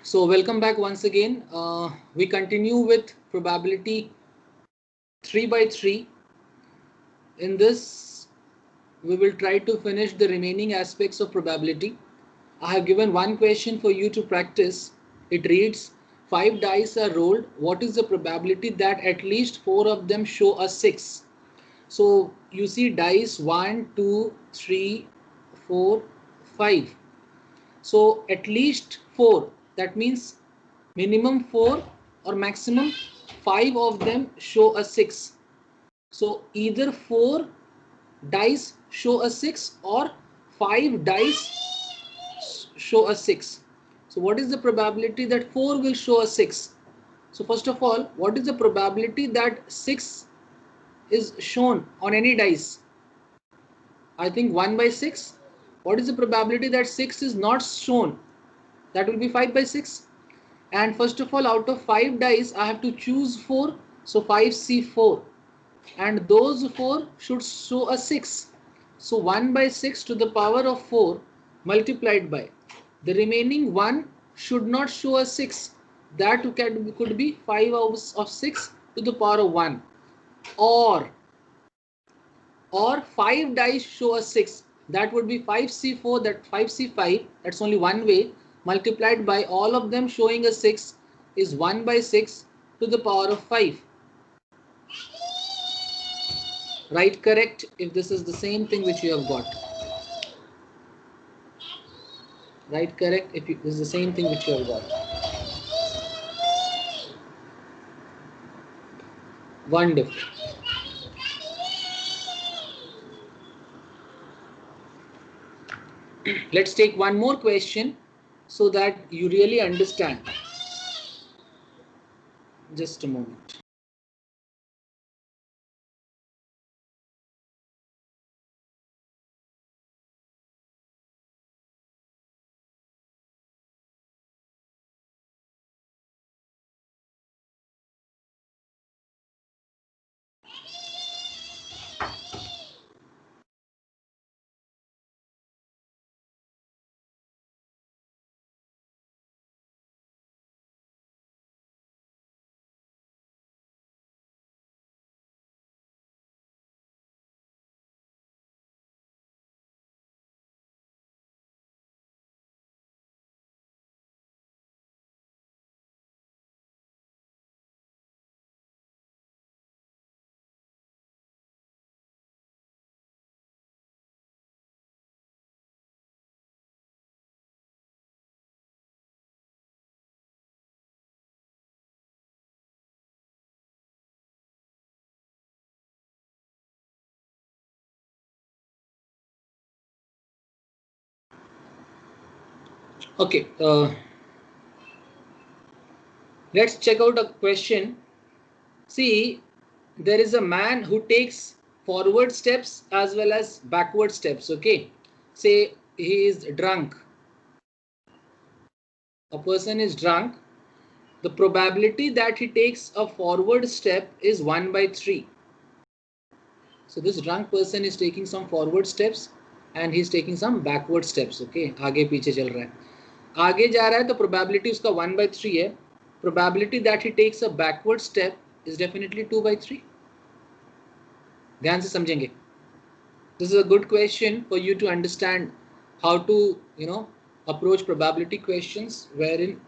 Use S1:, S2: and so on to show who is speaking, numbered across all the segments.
S1: So welcome back once again. We continue with probability 3 by 3. In this, we will try to finish the remaining aspects of probability. I have given one question for you to practice. It reads, 5 dice are rolled. What is the probability that at least 4 of them show a 6? So you see dice 1, 2, 3, 4, 5. So at least 4. That means minimum 4 or maximum 5 of them show a 6. So either 4 dice show a 6 or 5 dice show a 6. So what is the probability that 4 will show a 6? So first of all, what is the probability that 6 is shown on any dice? I think 1 by 6. What is the probability that 6 is not shown? That will be 5 by 6. And first of all, out of 5 dice, I have to choose 4. So 5C4. And those 4 should show a 6. So 1 by 6 to the power of 4 multiplied by. The remaining 1 should not show a 6. That could be 5 of 6 to the power of 1. Or 5 dice show a 6. That would be 5C4, that 5C5. That's only one way. Multiplied by all of them showing a 6 is 1 by 6 to the power of 5. Write correct if this is the same thing which you have got. Write correct if this is the same thing which you have got. Wonderful. Let's take one more question so that you really understand. Just a moment. Okay, let's check out a question. See, there is a man who takes forward steps as well as backward steps. Okay, say he is drunk. A person is drunk. The probability that he takes a forward step is 1 by 3. So this drunk person is taking some forward steps and he is taking some backward steps. Okay, आगे पीछे चल रहा है. आगे जा रहा है तो probability उसका 1 by 3 है. Probability that he takes a backward step is definitely 2 by 3. ध्यान से समझेंगे. This is a good question for you to understand how to, approach probability questions wherein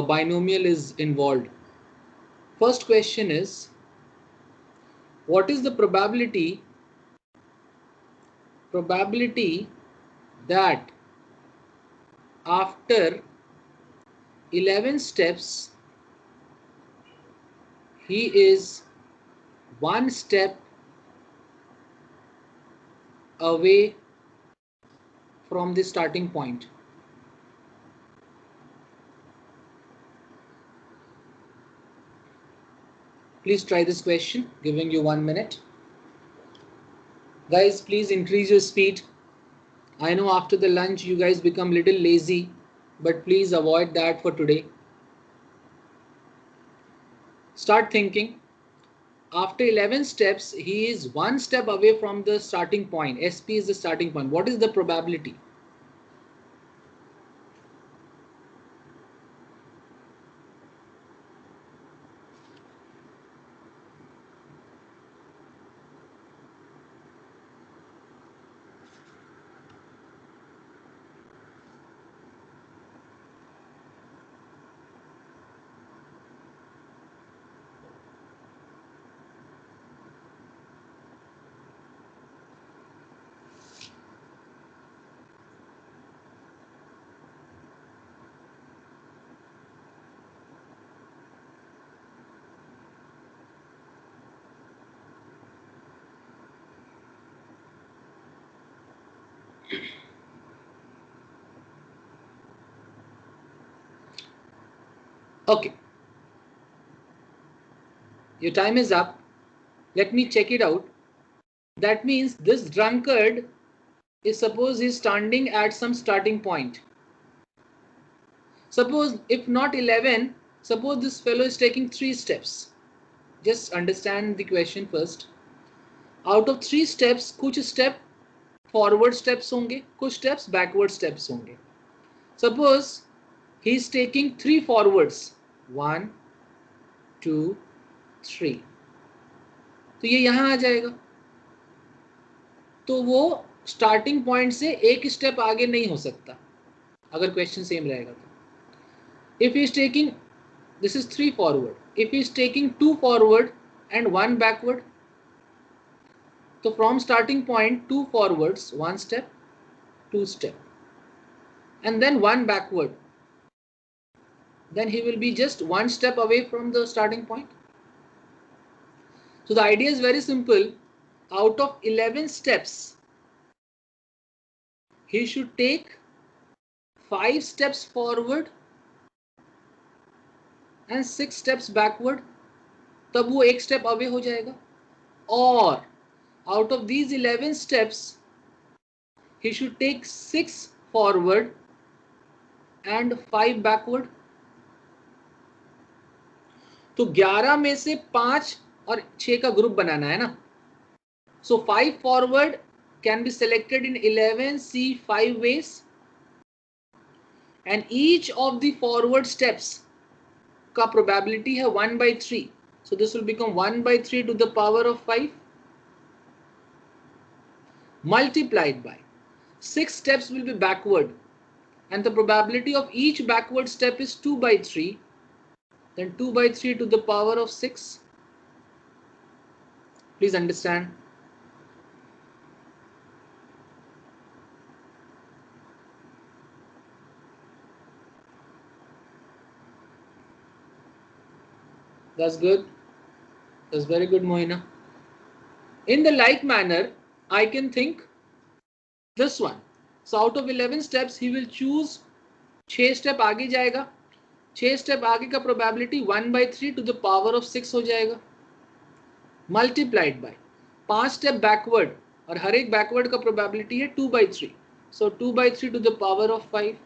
S1: binomial is involved. First question is, what is the probability that after 11 steps he is one step away from the starting point? Please try this question, giving you 1 minute. Guys, please increase your speed. I know after the lunch you guys become little lazy, but please avoid that for today. Start thinking. After 11 steps, he is one step away from the starting point. SP is the starting point. What is the probability? Okay, your time is up. Let me check it out. That means this drunkard is, suppose he's standing at some starting point. Suppose if not 11, suppose this fellow is taking 3 steps. Just understand the question first. Out of 3 steps, कुछ step forward steps होंगे, कुछ steps backward steps होंगे. Suppose he is taking 3 forwards. 1, 2, 3. तो ये यहाँ आ जाएगा. तो वो स्टार्टिंग पॉइंट से एक स्टेप आगे नहीं हो सकता अगर क्वेश्चन सेम रहेगा तो. If he is taking, this is 3 forward. If he is taking 2 forward and 1 backward, so from starting point 2 forwards, 1 step, 2 step, and then 1 backward, then he will be just 1 step away from the starting point. So the idea is very simple. Out of 11 steps, he should take 5 steps forward and 6 steps backward. तब वो एक step away हो जाएगा. Or out of these 11 steps, he should take 6 forward and 5 backward. तो 11 में से 5 और 6 का ग्रुप बनाना है ना. So 5 forward can be selected in 11C5 ways, and each of the forward steps का probability है 1/3. So this will become 1/3 to the power of 5 multiplied by 6 steps will be backward, and the probability of each backward step is 2/3. Then 2/3 to the power of 6. Please understand. That's good. That's very good, Mohina. In the like manner, I can think this one. So out of 11 steps, he will choose 6 step आगे जाएगा. 6 step आगे का probability 1/3 to the power of 6 हो जाएगा. Multiplied by 5 step backward, और हर एक backward का probability है 2/3. So 2/3 to the power of 5.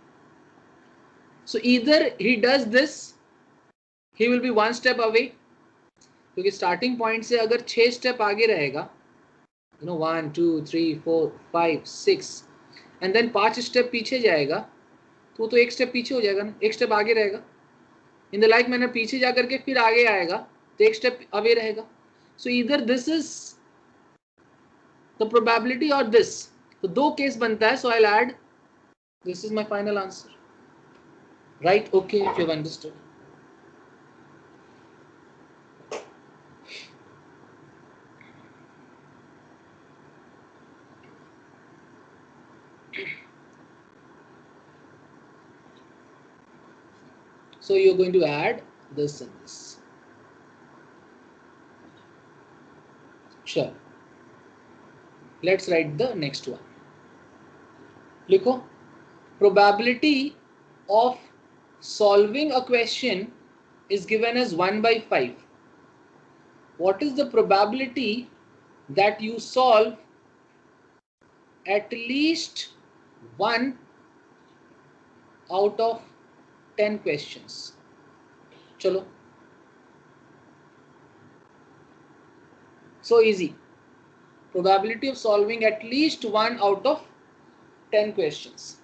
S1: So either he does this, he will be 1 step away, क्योंकि starting point से अगर 6 step आगे रहेगा, 1, 2, 3, 4, 5, 6, and then 5 step पीछे जाएगा, तो एक step पीछे हो जाएगा ना, एक step आगे रहेगा. In the like manner पीछे जा करके फिर आगे आएगा तो एक step away रहेगा. So either this is the probability or this. तो दो केस बनता है. So I'll add, this is my final answer. Right? Okay, if you have understood. So you're going to add this and this. Sure. Let's write the next one. लिखो, probability of solving a question is given as 1/5. What is the probability that you solve at least 1 out of 10 questions? चलो, so easy. Probability of solving at least 1 out of 10 questions.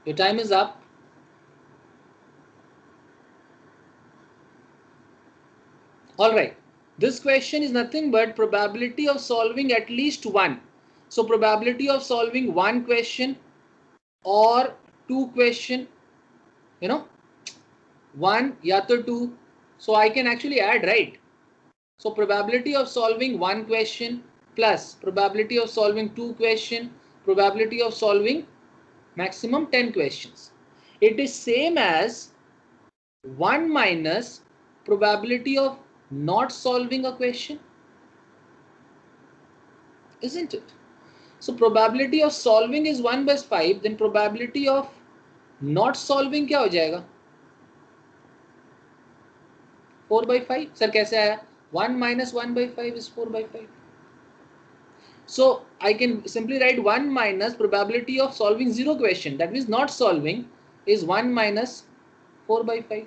S1: Your time is up. All right. This question is nothing but probability of solving at least one. So probability of solving one question or two question, you know, one ya to two. So I can actually add, right? So probability of solving one question plus probability of solving two question, probability of solving maximum 10 questions. It is same as 1 minus probability of not solving a question, isn't it? So probability of solving is 1 by 5, then probability of not solving क्या हो जाएगा? 4 by 5. Sir कैसे आया? 1 minus 1 by 5 is 4 by 5. So I can simply write 1 minus probability of solving 0 question, that means not solving, is 1 minus 4 by 5.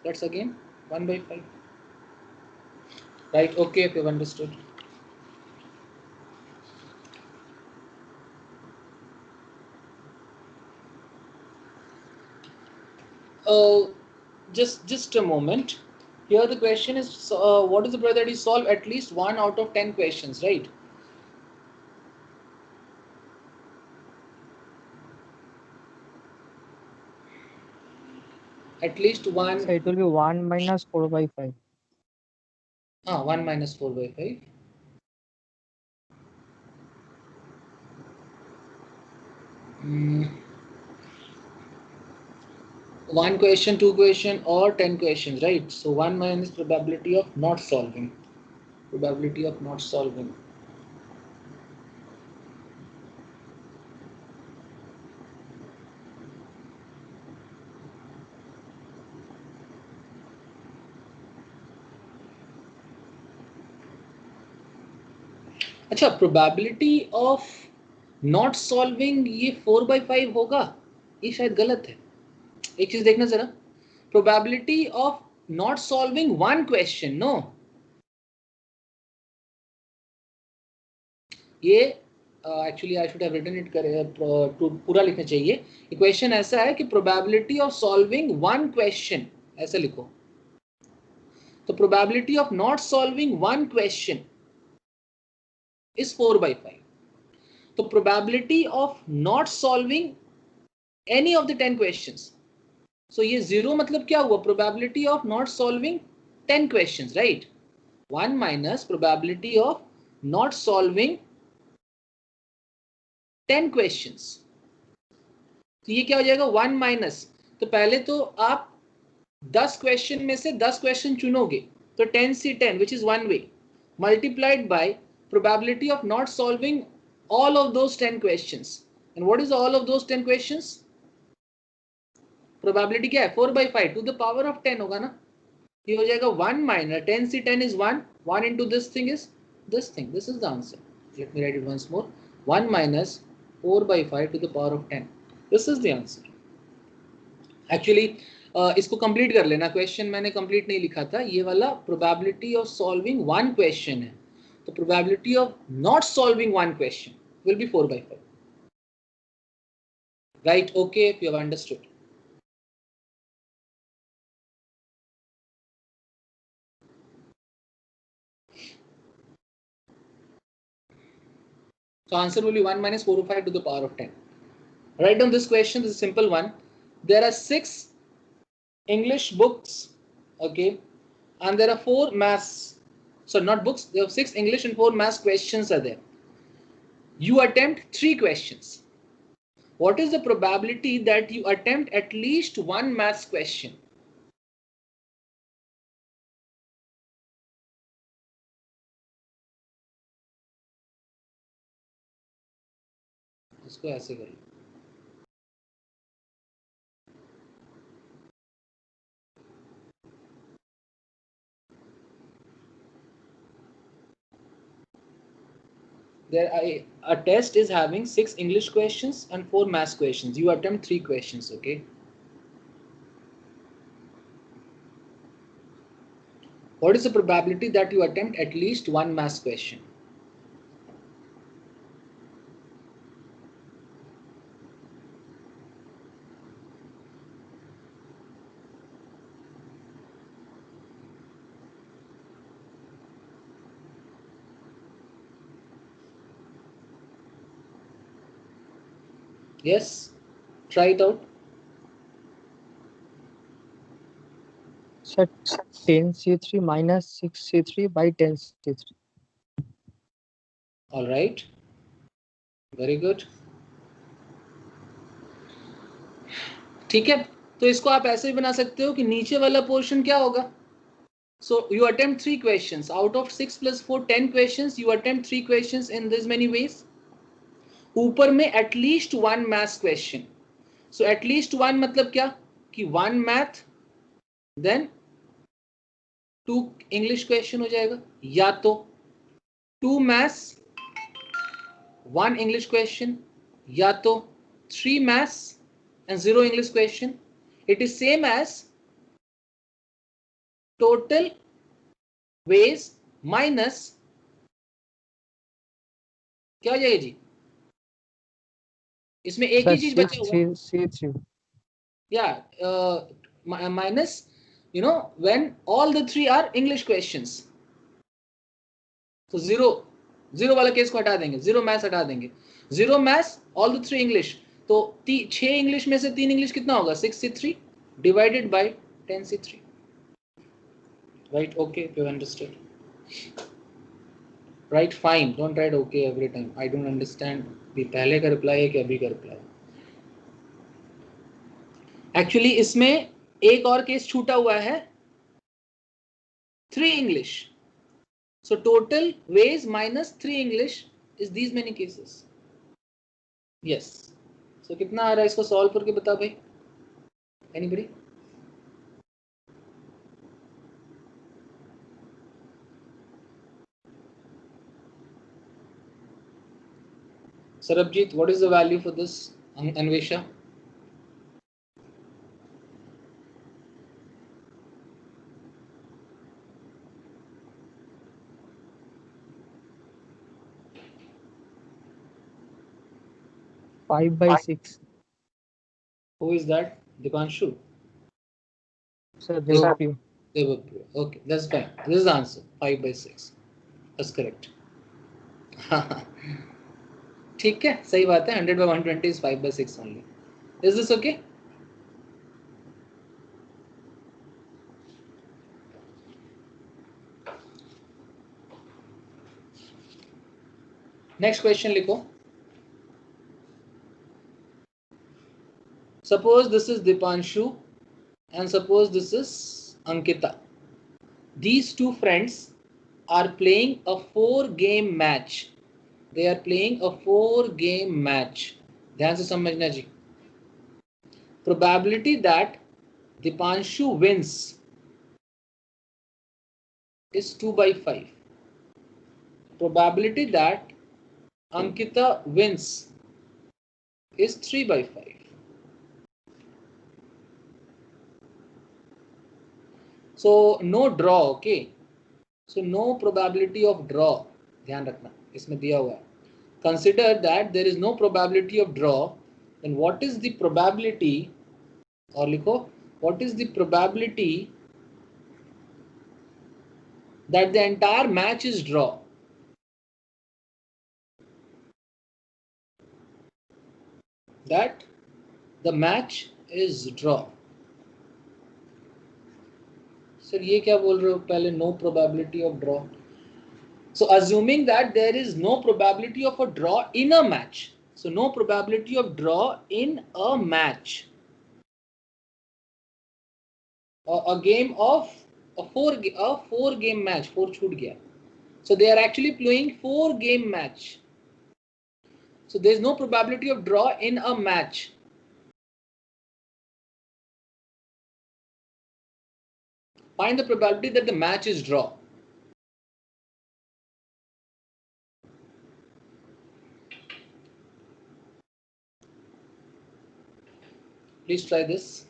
S1: That's again 1 by 5. Right, okay, if you've understood. Just a moment. Here the question is, what is the probability to solve at least 1 out of 10 questions, right? At least one.
S2: So it will be 1 minus 4 by 5.
S1: 1 minus 4 by 5. One question, two question, or 10 questions, right? So 1 minus probability of not solving. Probability of not solving. अच्छा, probability of not solving ये 4 by 5 होगा, ये शायद गलत है. एक चीज देखना जरा. Probability of not solving one question, no. ये actually I should have written it पूरा लिखना चाहिए. Equation ऐसा है कि probability of solving one question ऐसा लिखो. तो probability of not solving one question is 4 by 5. तो probability of not solving any of the 10 questions. So ये 0 मतलब क्या हुआ? Probability of not solving 10 questions, right? 1 minus probability of not solving 10 questions. तो ये क्या हो जाएगा? 1 minus. तो पहले तो आप 10 क्वेश्चन में से 10 क्वेश्चन चुनोगे, तो 10 से 10 which is one way multiplied by probability of not solving all of those 10 questions. And what is all of those 10 questions? Probability क्या है? 4 by 5 to the power of 10 होगा ना. ये हो जाएगा 1 minus 10 से 10 is 1. 1 into this thing is this thing. This is the answer. Let me write it once more. 1 minus 4 by 5 to the power of 10. This is the answer. Actually इसको complete कर लेना. Question मैंने complete नहीं लिखा था. ये वाला probability of solving one question है, तो probability of not solving one question will be 4 by 5. Right, okay, if you have understood. So answer will be 1 minus 4 by 5 to the power of 10. Write down this question. This is a simple one. There are 6 English books, okay, and there are 4 maths. So not books, there are 6 English and 4 maths questions are there. You attempt 3 questions. What is the probability that you attempt at least one maths question? इसको ऐसे करो. There a test is having 6 English questions and 4 maths questions. You attempt 3 questions, okay? What is the probability that you attempt at least one maths question? Yes, try it out.
S2: So 10C3 minus 6C3 by 10C3.
S1: All right, very good. ठीक है, तो इसको आप ऐसे भी बना सकते हो कि नीचे वाला पोर्शन क्या होगा. So you attempt 3 questions out of 6 plus 4 10 questions. You attempt 3 questions in this many ways. ऊपर में at least one math question. So at least one मतलब क्या कि one math then 2 English question हो जाएगा, या तो 2 maths 1 English question, या तो 3 maths and 0 English question. It is same as total ways minus क्या हो जाएगा जी, इसमें एक ही चीज बचा हुआ.
S2: C3.
S1: Yeah, minus, you know, when all the 3 are English questions. तो जीरो वाला केस को हटा देंगे, 0 मैथ्स हटा देंगे, 0 मैथ्स ऑल द 3 इंग्लिश. तो 6 इंग्लिश में से 3 इंग्लिश कितना होगा, 6C3 divided by 10C3. Right, okay, you understood. Right, fine, don't write okay every time. I don't understand कि पहले का रिप्लाई है कि अभी का रिप्लाई. एक्चुअली इसमें एक और केस छूटा हुआ है, 3 English. So total ways minus 3 English is these many cases. Yes. So कितना आ रहा है, इसको सॉल्व करके बता भाई. Anybody? Sarabjit, what is the value for this? Anvesha?
S2: Five by 6.
S1: Who is that? Dipanshu?
S2: So Devapriya.
S1: Devapriya. Okay, that's fine. This is the answer. 5 by 6. That's correct. ठीक है, सही बात है. 100 by 120 is 5 by 6 only. Is this okay? Next question लिखो. Suppose this is Dipanshu and suppose this is Ankita. These two friends are playing a 4-game match. They are playing a 4-game match. ध्यान से समझना जी. Probability that Dipanshu wins is 2 by 5. Probability that Ankita wins is 3 by 5. So no draw, okay. So no probability of draw. ध्यान रखना, इसमें दिया हुआ है. Consider that there is no probability of draw. Then what is the probability, और लिखो, what is the probability that the entire match is draw? That the match is draw. Sir ये क्या बोल रहे हो, पहले no probability of draw. So assuming that there is no probability of a draw in a match. So no probability of draw in a match. A game of a 4-game match. 4 छूट गया. So they are actually playing 4-game match. So there is no probability of draw in a match. Find the probability that the match is draw. Please try this.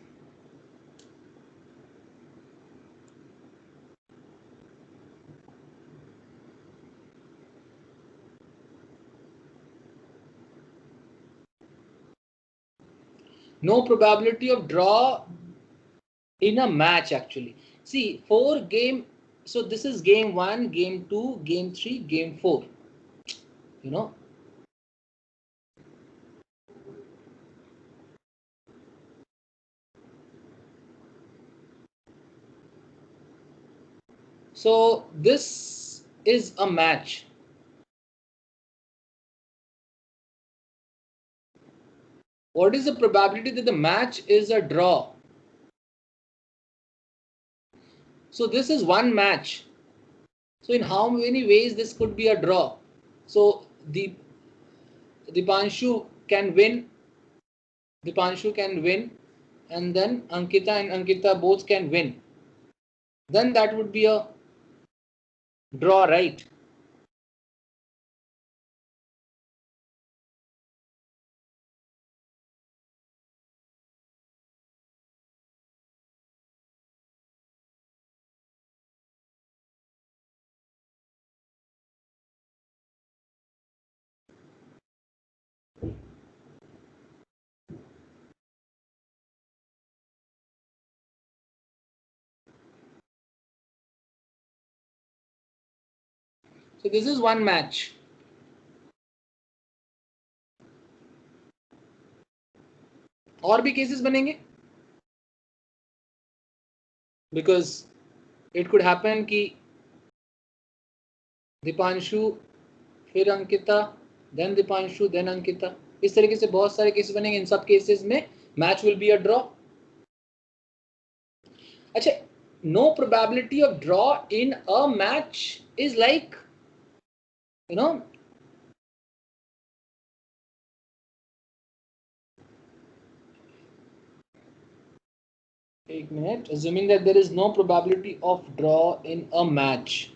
S1: No probability of draw in a match actually. See, 4-game. So this is game 1, game 2, game 3, game 4. You know. So this is a match. What is the probability that the match is a draw? So this is one match. So in how many ways this could be a draw? So Dipanshu can win. Dipanshu can win, and then Ankita and Ankita both can win. Then that would be a draw, right? So this is one match. और भी cases बनेंगे, because it could happen कि दीपांशु फिर Ankita then Deepanshu then Ankita, इस तरीके से बहुत सारे केसेस बनेंगे. इन सब केसेस में match will be a draw. अच्छा, no probability of draw in a match is like, you know, एक minute, assuming that there is no probability of draw in a match.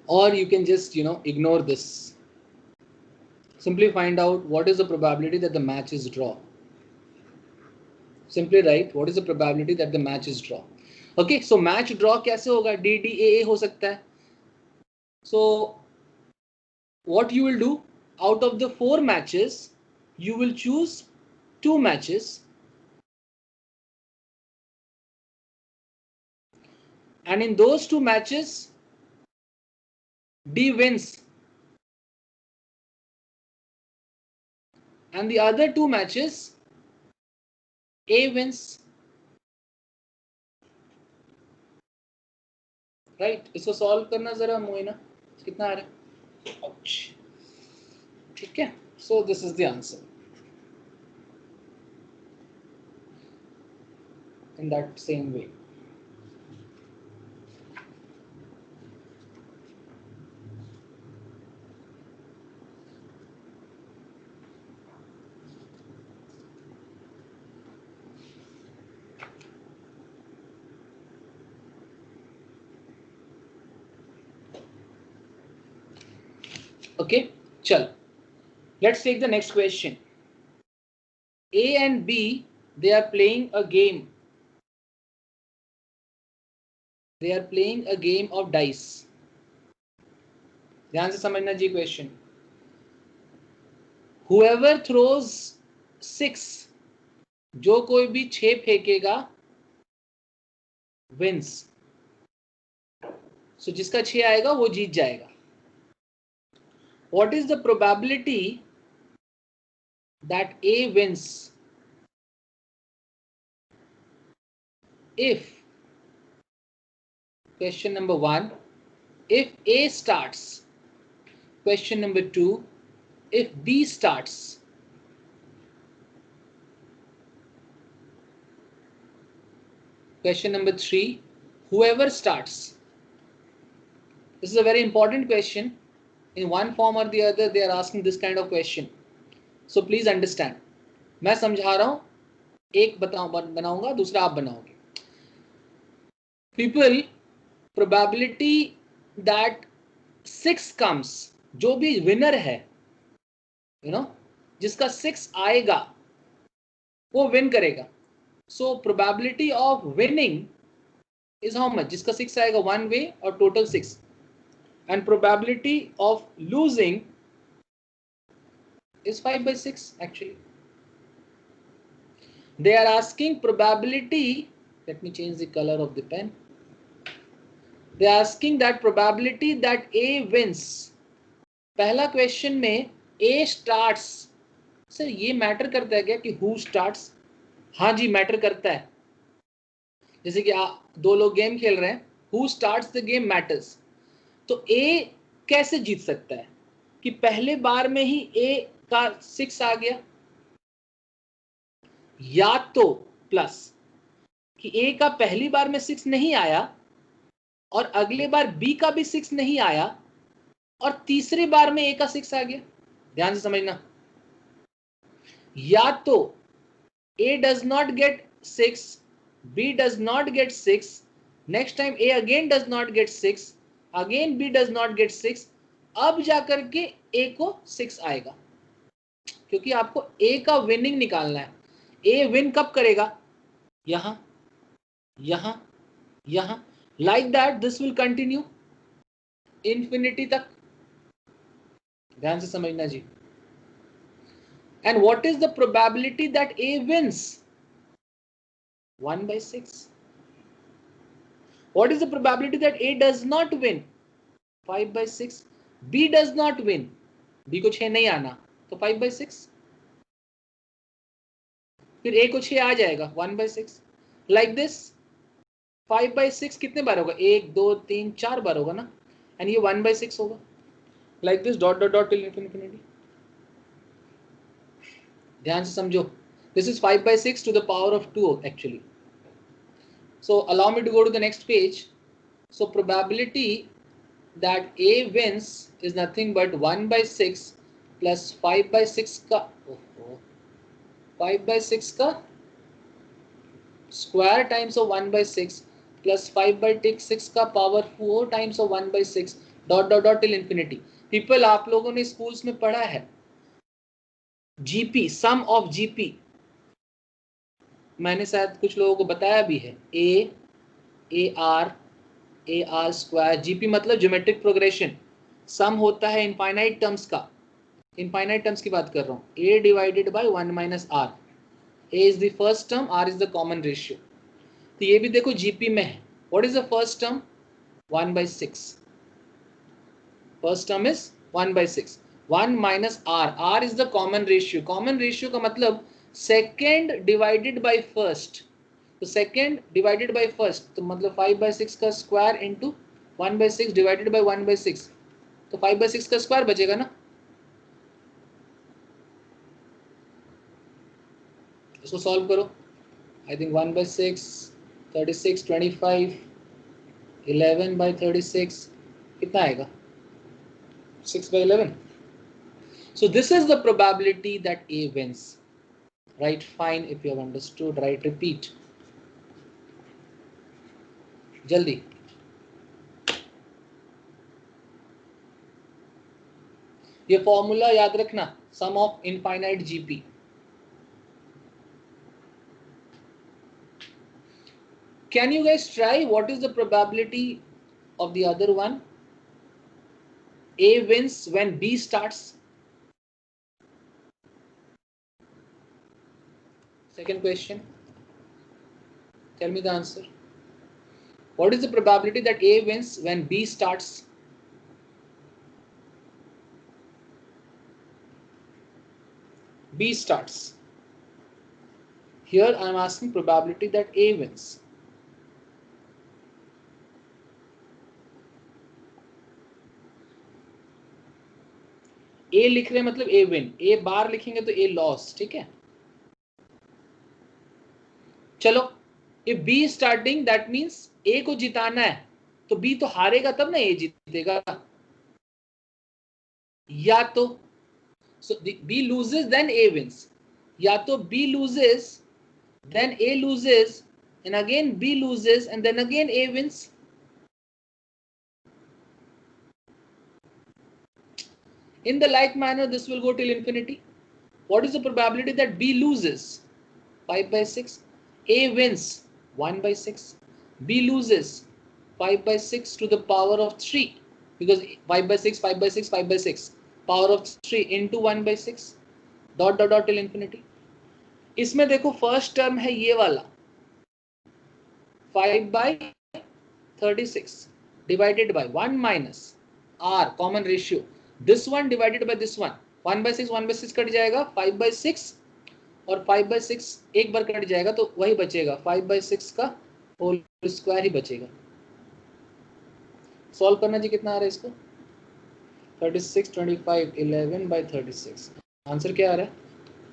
S1: Or you can just, you know, ignore this. Simply find out what is the probability that the match is draw. Simply write what is the probability that the match is draw. Okay, so match draw कैसे होगा? DDAA हो सकता है. So what you will do, out of the 4 matches, you will choose 2 matches, and in those 2 matches, D wins, and the other 2 matches, A wins. Right, इसको solve करना जरा Moina, कितना आ रहा है? ठीक है, so this is the answer in that same way. Okay, chal, let's take the next question. A and B, they are playing a game. They are playing a game of dice. ध्यान से समझना जी question. Whoever throws 6, जो कोई भी 6 फेंकेगा, wins. So जिसका 6 आएगा वो जीत जाएगा. What is the probability that A wins if, question number 1, if A starts, question number 2, if B starts, question number 3, whoever starts. This is a very important question. In one form or the other, they are asking this kind of question. So please understand. मैं समझा रहा हूं, एक बनाऊंगा, दूसरा आप बनाओगे. People, probability that 6 comes, जो भी winner है, you know, जिसका 6 आएगा वो win करेगा. So probability of winning is how much? जिसका 6 आएगा one way or total 6, and probability of losing is 5/6 actually. They are asking probability. Let me change the color of the pen. They are asking that probability that A wins. पहला question में A starts. Sir ये matter करता है क्या कि who starts? हाँ जी matter करता है. जैसे कि दो लोग गेम खेल रहे हैं, who starts the game matters. तो A कैसे जीत सकता है कि पहले बार में ही A का 6 आ गया, या तो प्लस कि A का पहली बार में 6 नहीं आया और अगले बार B का भी 6 नहीं आया और तीसरे बार में A का 6 आ गया. ध्यान से समझना. या तो A does not get 6, B does not get 6, next time A again does not get 6, again B does not get 6, अब जाकर के A को 6 आएगा, क्योंकि आपको A का विनिंग निकालना है. A विन कब करेगा? यहां, यहां, यहां. Like that this will continue infinity तक. ध्यान से समझना जी. And what is the probability that A wins? 1 by 6. What is the probability that A does not win? 5 by 6. B does not win. B को 6 नहीं आना तो 5 by 6. फिर A को 6 आ जाएगा 1 by 6. Like this 5 by 6 कितने बार होगा? 1 2 3 4 बार होगा ना. And ये 1 by 6 होगा. Like this dot dot dot till infinity. ध्यान से समझो. This is 5 by 6 to the power of 2 actually. So allow me to go to the next page. So probability that A wins is nothing but 1 by 6 plus 5 by 6 का 5 by 6 का square times of 1 by 6 plus 5 by 6 का power 4 times of 1 by 6 dot dot dot till infinity. People, आप लोगों ने schools में पढ़ा है GP, some of GP. मैंने शायद कुछ लोगों को बताया भी है. A R square. जीपी मतलब ज्योमेट्रिक प्रोग्रेशन. सम होता है इनफाइनाइट टर्म्स का. इनफाइनाइट टर्म्स की बात कर रहा हूँ. A divided by 1 minus R. A is the first term, R is the common ratio. तो ये भी देखो जीपी में है. What is the first term? 1 by 6. First term is 1 by 6. 1 minus r. r is the common ratio. common ratio का मतलब second divided by first. तो second divided by first तो मतलब 5 by 6 का square into 1 by 6 divided by 1 by 6. तो 5 by 6 का square बचेगा ना. इसको सॉल्व करो. आई थिंक 1 by 6 36 25 11 by 36 कितना आएगा? 6 by 11. So this is the probability that A wins. Write fine if you have understood. Write repeat. जल्दी. ये फॉर्मूला याद रखना. Sum of infinite GP. Can you guys try? What is the probability of the other one? A wins when B starts. Second question. Tell me the answer. What is the probability that A wins when B starts? B starts. Here I am asking probability that A wins. A लिख रहे हैं मतलब A win. A बार लिखेंगे तो A loss. ठीक है. चलो, if B is starting that means A को जिताना है तो B तो हारेगा तब ना A जीतेगा. या तो so B loses then A wins. या तो B loses then A loses and again B loses and then again A wins. In the like manner this will go till infinity. What is the probability that B loses? 5 by 6. A wins 1 by 6. B loses 5 by 6 to the power of 3 because 5 by 6, 5 by 6, 5 by 6 power of 3 into 1 by 6 dot dot dot till infinity. इसमें देखो first term है ये वाला 5 by 36. divided by 1 minus r common ratio this one divided by this one 1 by 6 cut जाएगा 5 by 6 और 5 by 6 एक बार cut जाएगा तो वही बचेगा 5 by 6 का होल स्क्वायर ही बचेगा। सॉल्व करना जी कितना आ रहा है इसको 36 25 11 by 36 आंसर क्या आ रहा है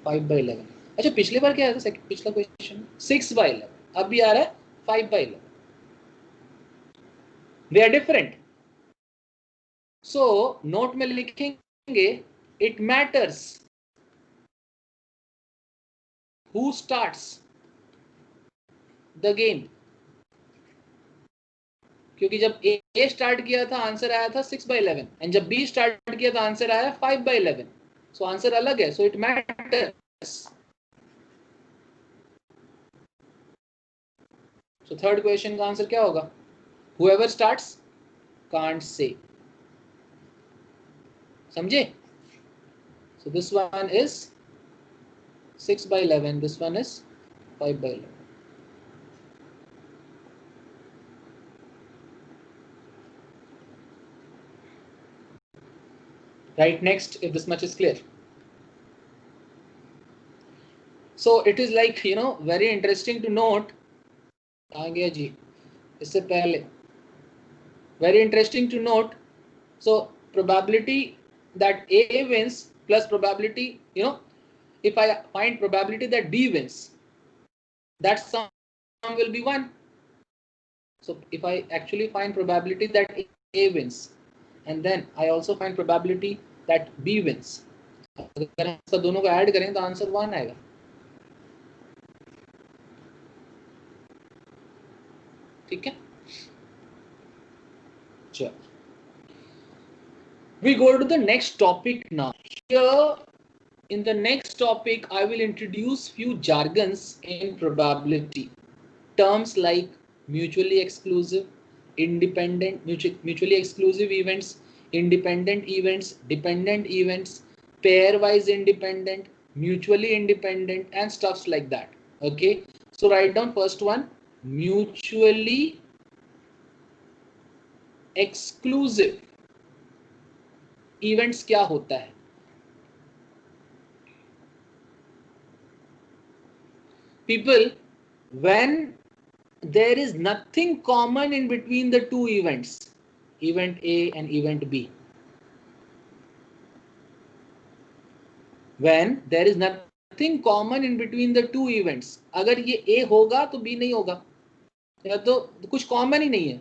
S1: 5 by 11। अच्छा पिछली बार क्या आया था पिछला क्वेश्चन 6 by 11 अब भी आ रहा है 5 by 11 they are different. So note में लिखेंगे it matters who starts the game क्योंकि जब ए स्टार्ट किया था आंसर आया था 6 by 11 एंड जब बी स्टार्ट किया था आंसर आया 5 by 11 सो आंसर अलग है so it matters. So third question का आंसर क्या होगा whoever starts can't say समझे। so this one is 6 by 11 this one is 5 by 11। right next if this much is clear so it is like very interesting to note आ गया जी इससे पहले very interesting to note so probability that A wins plus probability if I find probability that B wins that sum will be 1 so if I actually find probability that A wins and then I also find probability that B wins अगर हम सब दोनों को add करें तो answer 1 आएगा। ठीक है चलो we go to the next topic now here in the next topic I will introduce few jargons in probability terms like mutually exclusive independent mutually exclusive events independent events dependent events pairwise independent mutually independent and stuffs like that okay so write down first one mutually exclusive events क्या होता है people when there is nothing common in between the two events event A and event B when there is nothing common in between the two events अगर ये A होगा तो B नहीं होगा या तो कुछ कॉमन ही नहीं है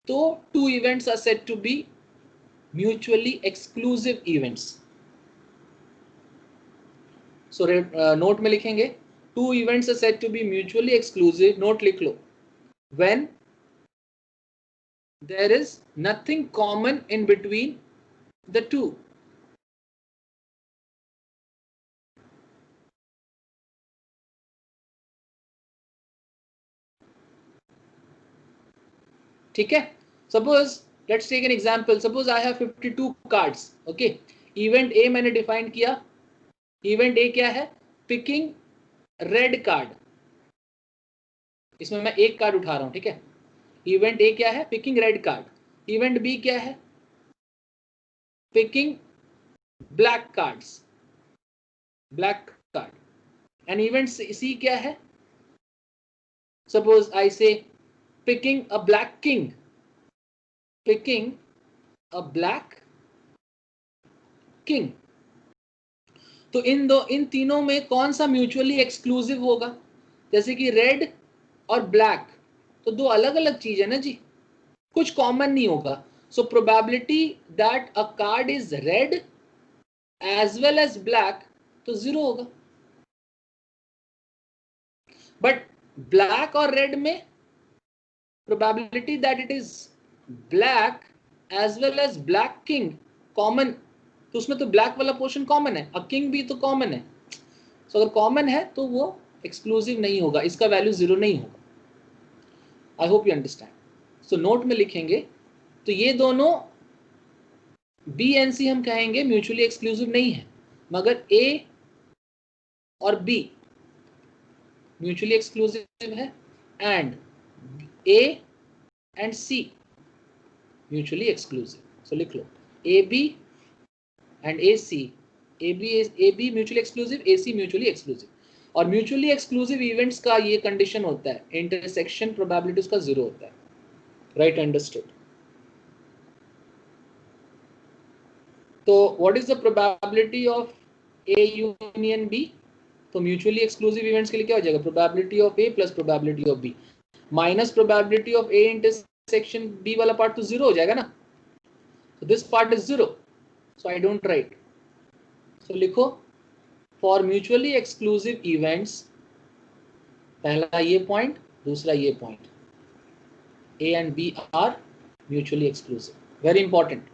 S1: तो two events are said to be mutually exclusive events so note में लिखेंगे two events are said to be mutually exclusive note लिख लो when there is nothing common in between the two ठीक है suppose let's take an example suppose I have 52 cards okay event A मैंने define किया event A क्या है picking red card इसमें मैं एक कार्ड उठा रहा हूं ठीक है event A क्या है picking red card event B क्या है picking black cards black card and event C क्या है suppose I say picking a black king picking a black king तो इन तीनों में कौन सा म्यूचुअली एक्सक्लूसिव होगा जैसे कि रेड और ब्लैक तो दो अलग अलग चीज है ना जी कुछ कॉमन नहीं होगा so probability that a card is red as well as black तो 0 होगा बट ब्लैक और रेड में probability that it is black as well as black king common तो उसमें तो ब्लैक वाला पोर्शन कॉमन है और किंग भी तो कॉमन है सो अगर कॉमन है तो वो एक्सक्लूसिव नहीं होगा इसका वैल्यू 0 नहीं होगा I hope you understand so note में लिखेंगे तो ये दोनों बी एंड सी हम कहेंगे म्यूचुअली एक्सक्लूसिव नहीं है मगर ए और बी म्यूचुअली एक्सक्लूसिव है and A and C mutually exclusive. So लिख लो AB and AC. AB mutually exclusive, AC mutually exclusive. और म्यूचुअली एक्सक्लूसिव इवेंट्स का ये कंडीशन होता है, इंटरसेक्शन प्रोबेबिलिटी उसका 0 होता है. Right, understood. तो what is the probability of A union B? तो म्यूचुअली एक्सक्लूसिव इवेंट्स के लिए क्या हो जाएगा, probability of A plus probability of B minus probability of A intersection B वाला पार्ट तो 0 हो जाएगा ना. so this part is 0, so I don't write. so लिखो for mutually exclusive events, पहला ये पॉइंट, दूसरा ये point, A and B are mutually exclusive. very important.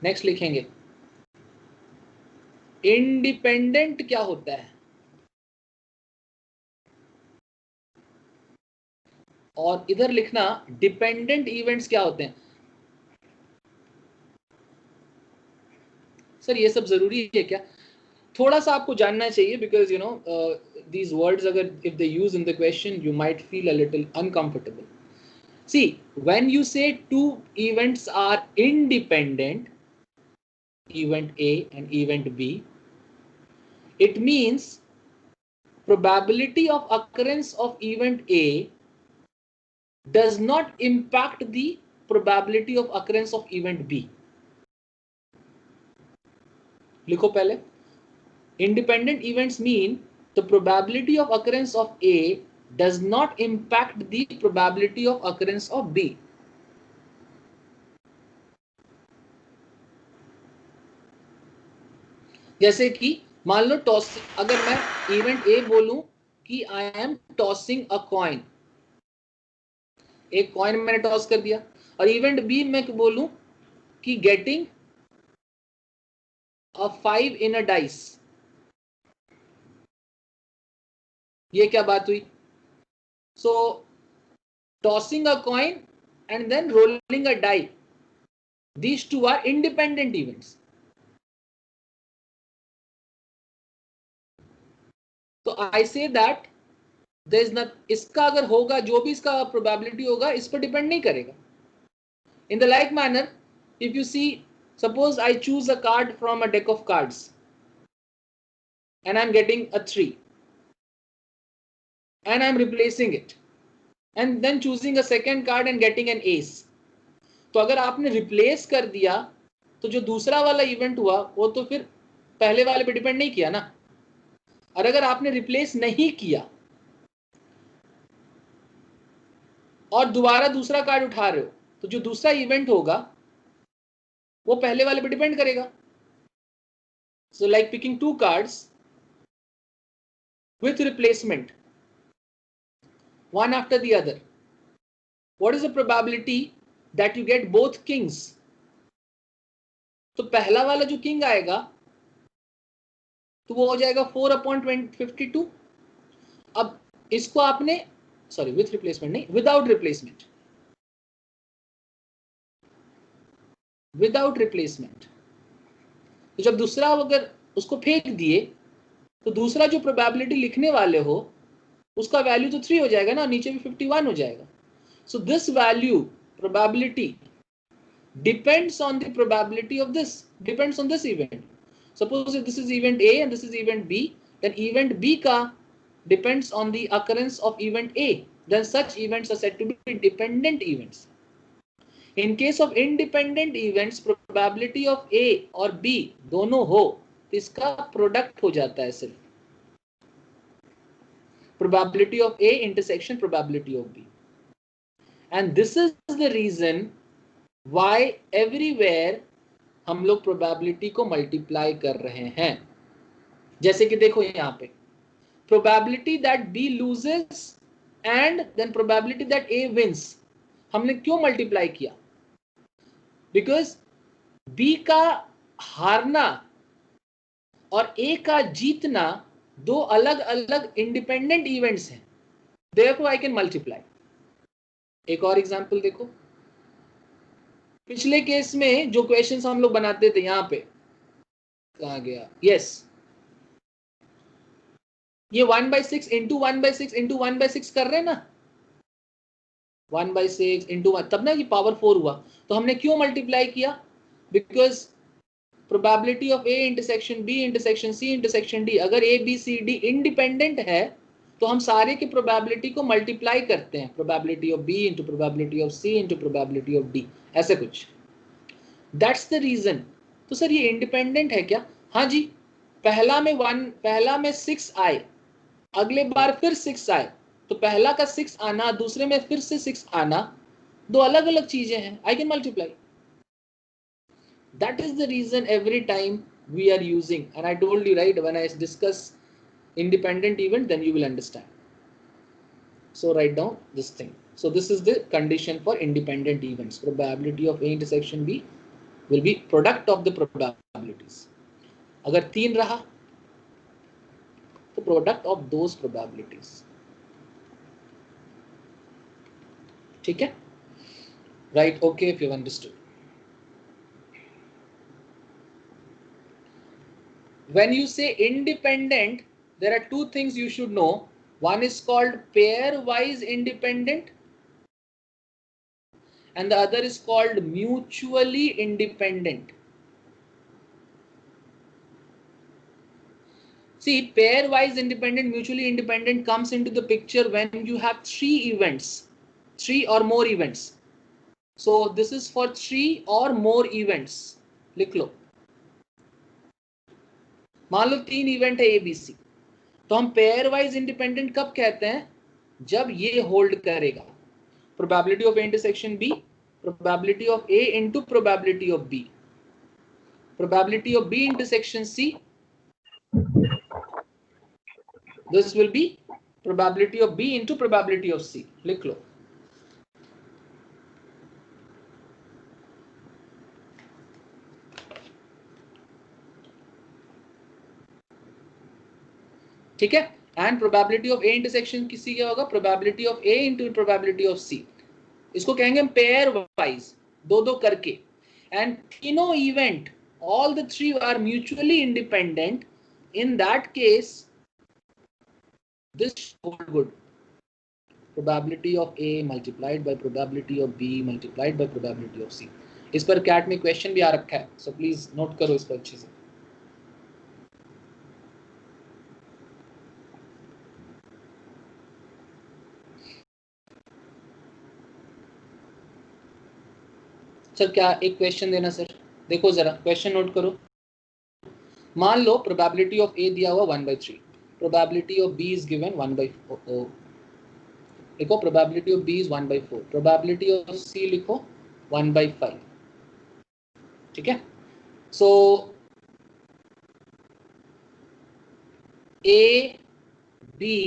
S1: Next लिखेंगे इंडिपेंडेंट क्या होता है, और इधर लिखना डिपेंडेंट इवेंट्स क्या होते हैं. सर ये सब जरूरी है क्या? थोड़ा सा आपको जानना चाहिए, because you know these words agar if they use in the question you might feel a little uncomfortable. See, when you say two events are independent, event A and event B, it means probability of occurrence of event A does not impact the probability of occurrence of event B. लिखो पहले, independent events mean the probability of occurrence of A does not impact the probability of occurrence of B. जैसे कि मान लो toss, अगर मैं event A बोलूं कि I am tossing a coin, एक कॉइन मैंने टॉस कर दिया, और इवेंट B मैं बोलूं कि getting a 5 in a dice, ये क्या बात हुई? So tossing a coin and then rolling a die, these two are independent events. तो I say that there is not, इसका अगर होगा, जो भी इसका probability होगा इस पर डिपेंड नहीं करेगा. In the like manner, if you see, suppose I choose a card from a deck of cards and I'm getting a 3 and I'm replacing it and then choosing a second card and getting an ace. तो अगर आपने replace कर दिया तो जो दूसरा वाला event हुआ वो तो फिर पहले वाले पे डिपेंड नहीं किया ना. और अगर आपने रिप्लेस नहीं किया और दोबारा दूसरा कार्ड उठा रहे हो तो जो दूसरा इवेंट होगा वो पहले वाले पे डिपेंड करेगा. So like picking 2 cards with replacement, one after the other, what is the probability that you get both kings? तो पहला वाला जो किंग आएगा तो वो हो जाएगा 4/52. अब इसको आपने, सॉरी विथ रिप्लेसमेंट नहीं, विदाउट रिप्लेसमेंट, विदाउट रिप्लेसमेंट. तो जब दूसरा अगर उसको फेंक दिए तो दूसरा जो प्रोबेबिलिटी लिखने वाले हो उसका वैल्यू तो 3 हो जाएगा ना, नीचे भी 51 हो जाएगा. So this value probability depends on the probability of this, depends on this event. Suppose if this is event A and this is event B, then event B का depends on the occurrence of event A, then such events are said to be dependent events. In case of independent events, probability of A और B दोनों हो तो इसका product हो जाता है सिर्फ probability of A intersection probability of B. And this is the reason why everywhere हम लोग probability को multiply कर रहे हैं. जैसे कि देखो यहाँ पे probability that B loses and then probability that A wins, हमने क्यों multiply किया? Because B का हारना और A का जीतना दो अलग अलग इंडिपेंडेंट इवेंट्स हैं. Therefore I can multiply. एक और एग्जांपल देखो, पिछले केस में जो क्वेश्चंस हम लोग बनाते थे, यहाँ पे कहाँ गया, यस, ये 1/6 इंटू 1/6 इंटू 1/6 कर रहे हैं ना. 1/6 इंटू 1, तब ना कि पावर 4 हुआ। तो हमने क्यों मल्टीप्लाई किया? Because probability of A intersection B intersection C intersection D, अगर A B C D independent है तो हम सारे की प्रोबेबिलिटी को मल्टीप्लाई करते हैं, probability of B into probability of C into probability of D, ऐसे कुछ। That's the reason. तो सर ये इंडिपेंडेंट है क्या? हाँ जी, पहला में 6 आए, अगले बार फिर 6 आए, तो पहला का 6 आना, दूसरे में फिर से 6 आना, दो अलग अलग चीजें हैं। I can multiply. That is the reason every time we are using, and I told you right, when I discuss independent event, then you will understand. So write down this thing. So this is the condition for independent events. Probability of A intersection B will be product of the probabilities. अगर 3 रहा तो product of those probabilities. ठीक है? Right? Okay, if you've understood. When you say independent, there are two things you should know. One is called pairwise independent, and the other is called mutually independent. See, pairwise independent, mutually independent comes into the picture when you have 3 events, 3 or more events. So this is for 3 or more events. लिख लो, मान लो 3 event है ABC, तो हम pairwise independent कब कहते हैं? जब ये होल्ड करेगा, probability of A intersection B, probability of A into probability of B, probability of B intersection C, this will be probability of B into probability of C. लिख लो। ठीक है? And probability of A intersection किसी क्या होगा? Probability of A into probability of C. इसको कहेंगे हम पेयर वाइज, दो दो करके। एंड तीनों event, all the 3 are mutually independent. In that case this hold good, probability of A multiplied by probability of B multiplied by probability of C. इस पर cat में क्वेश्चन भी आ रखा है, सो प्लीज नोट करो इसको अच्छे से। सर क्या एक क्वेश्चन देना सर? देखो जरा क्वेश्चन नोट करो। मान लो प्रोबेबिलिटी ऑफ ए दिया हुआ 1/3, probability of B is given 1/4, लिखो probability of B is 1/4, probability of C लिखो 1/5। ठीक है? So A B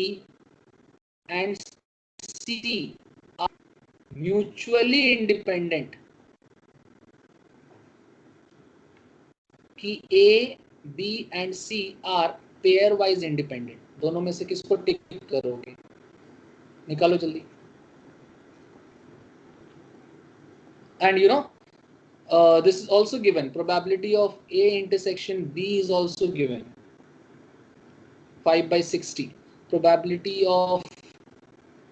S1: and C are mutually independent, कि A B and C are pairwise independent. दोनों में से किसको टिक करोगे? निकालो जल्दी। And you know this is also given, probability of A intersection B is also given 5/60, probability of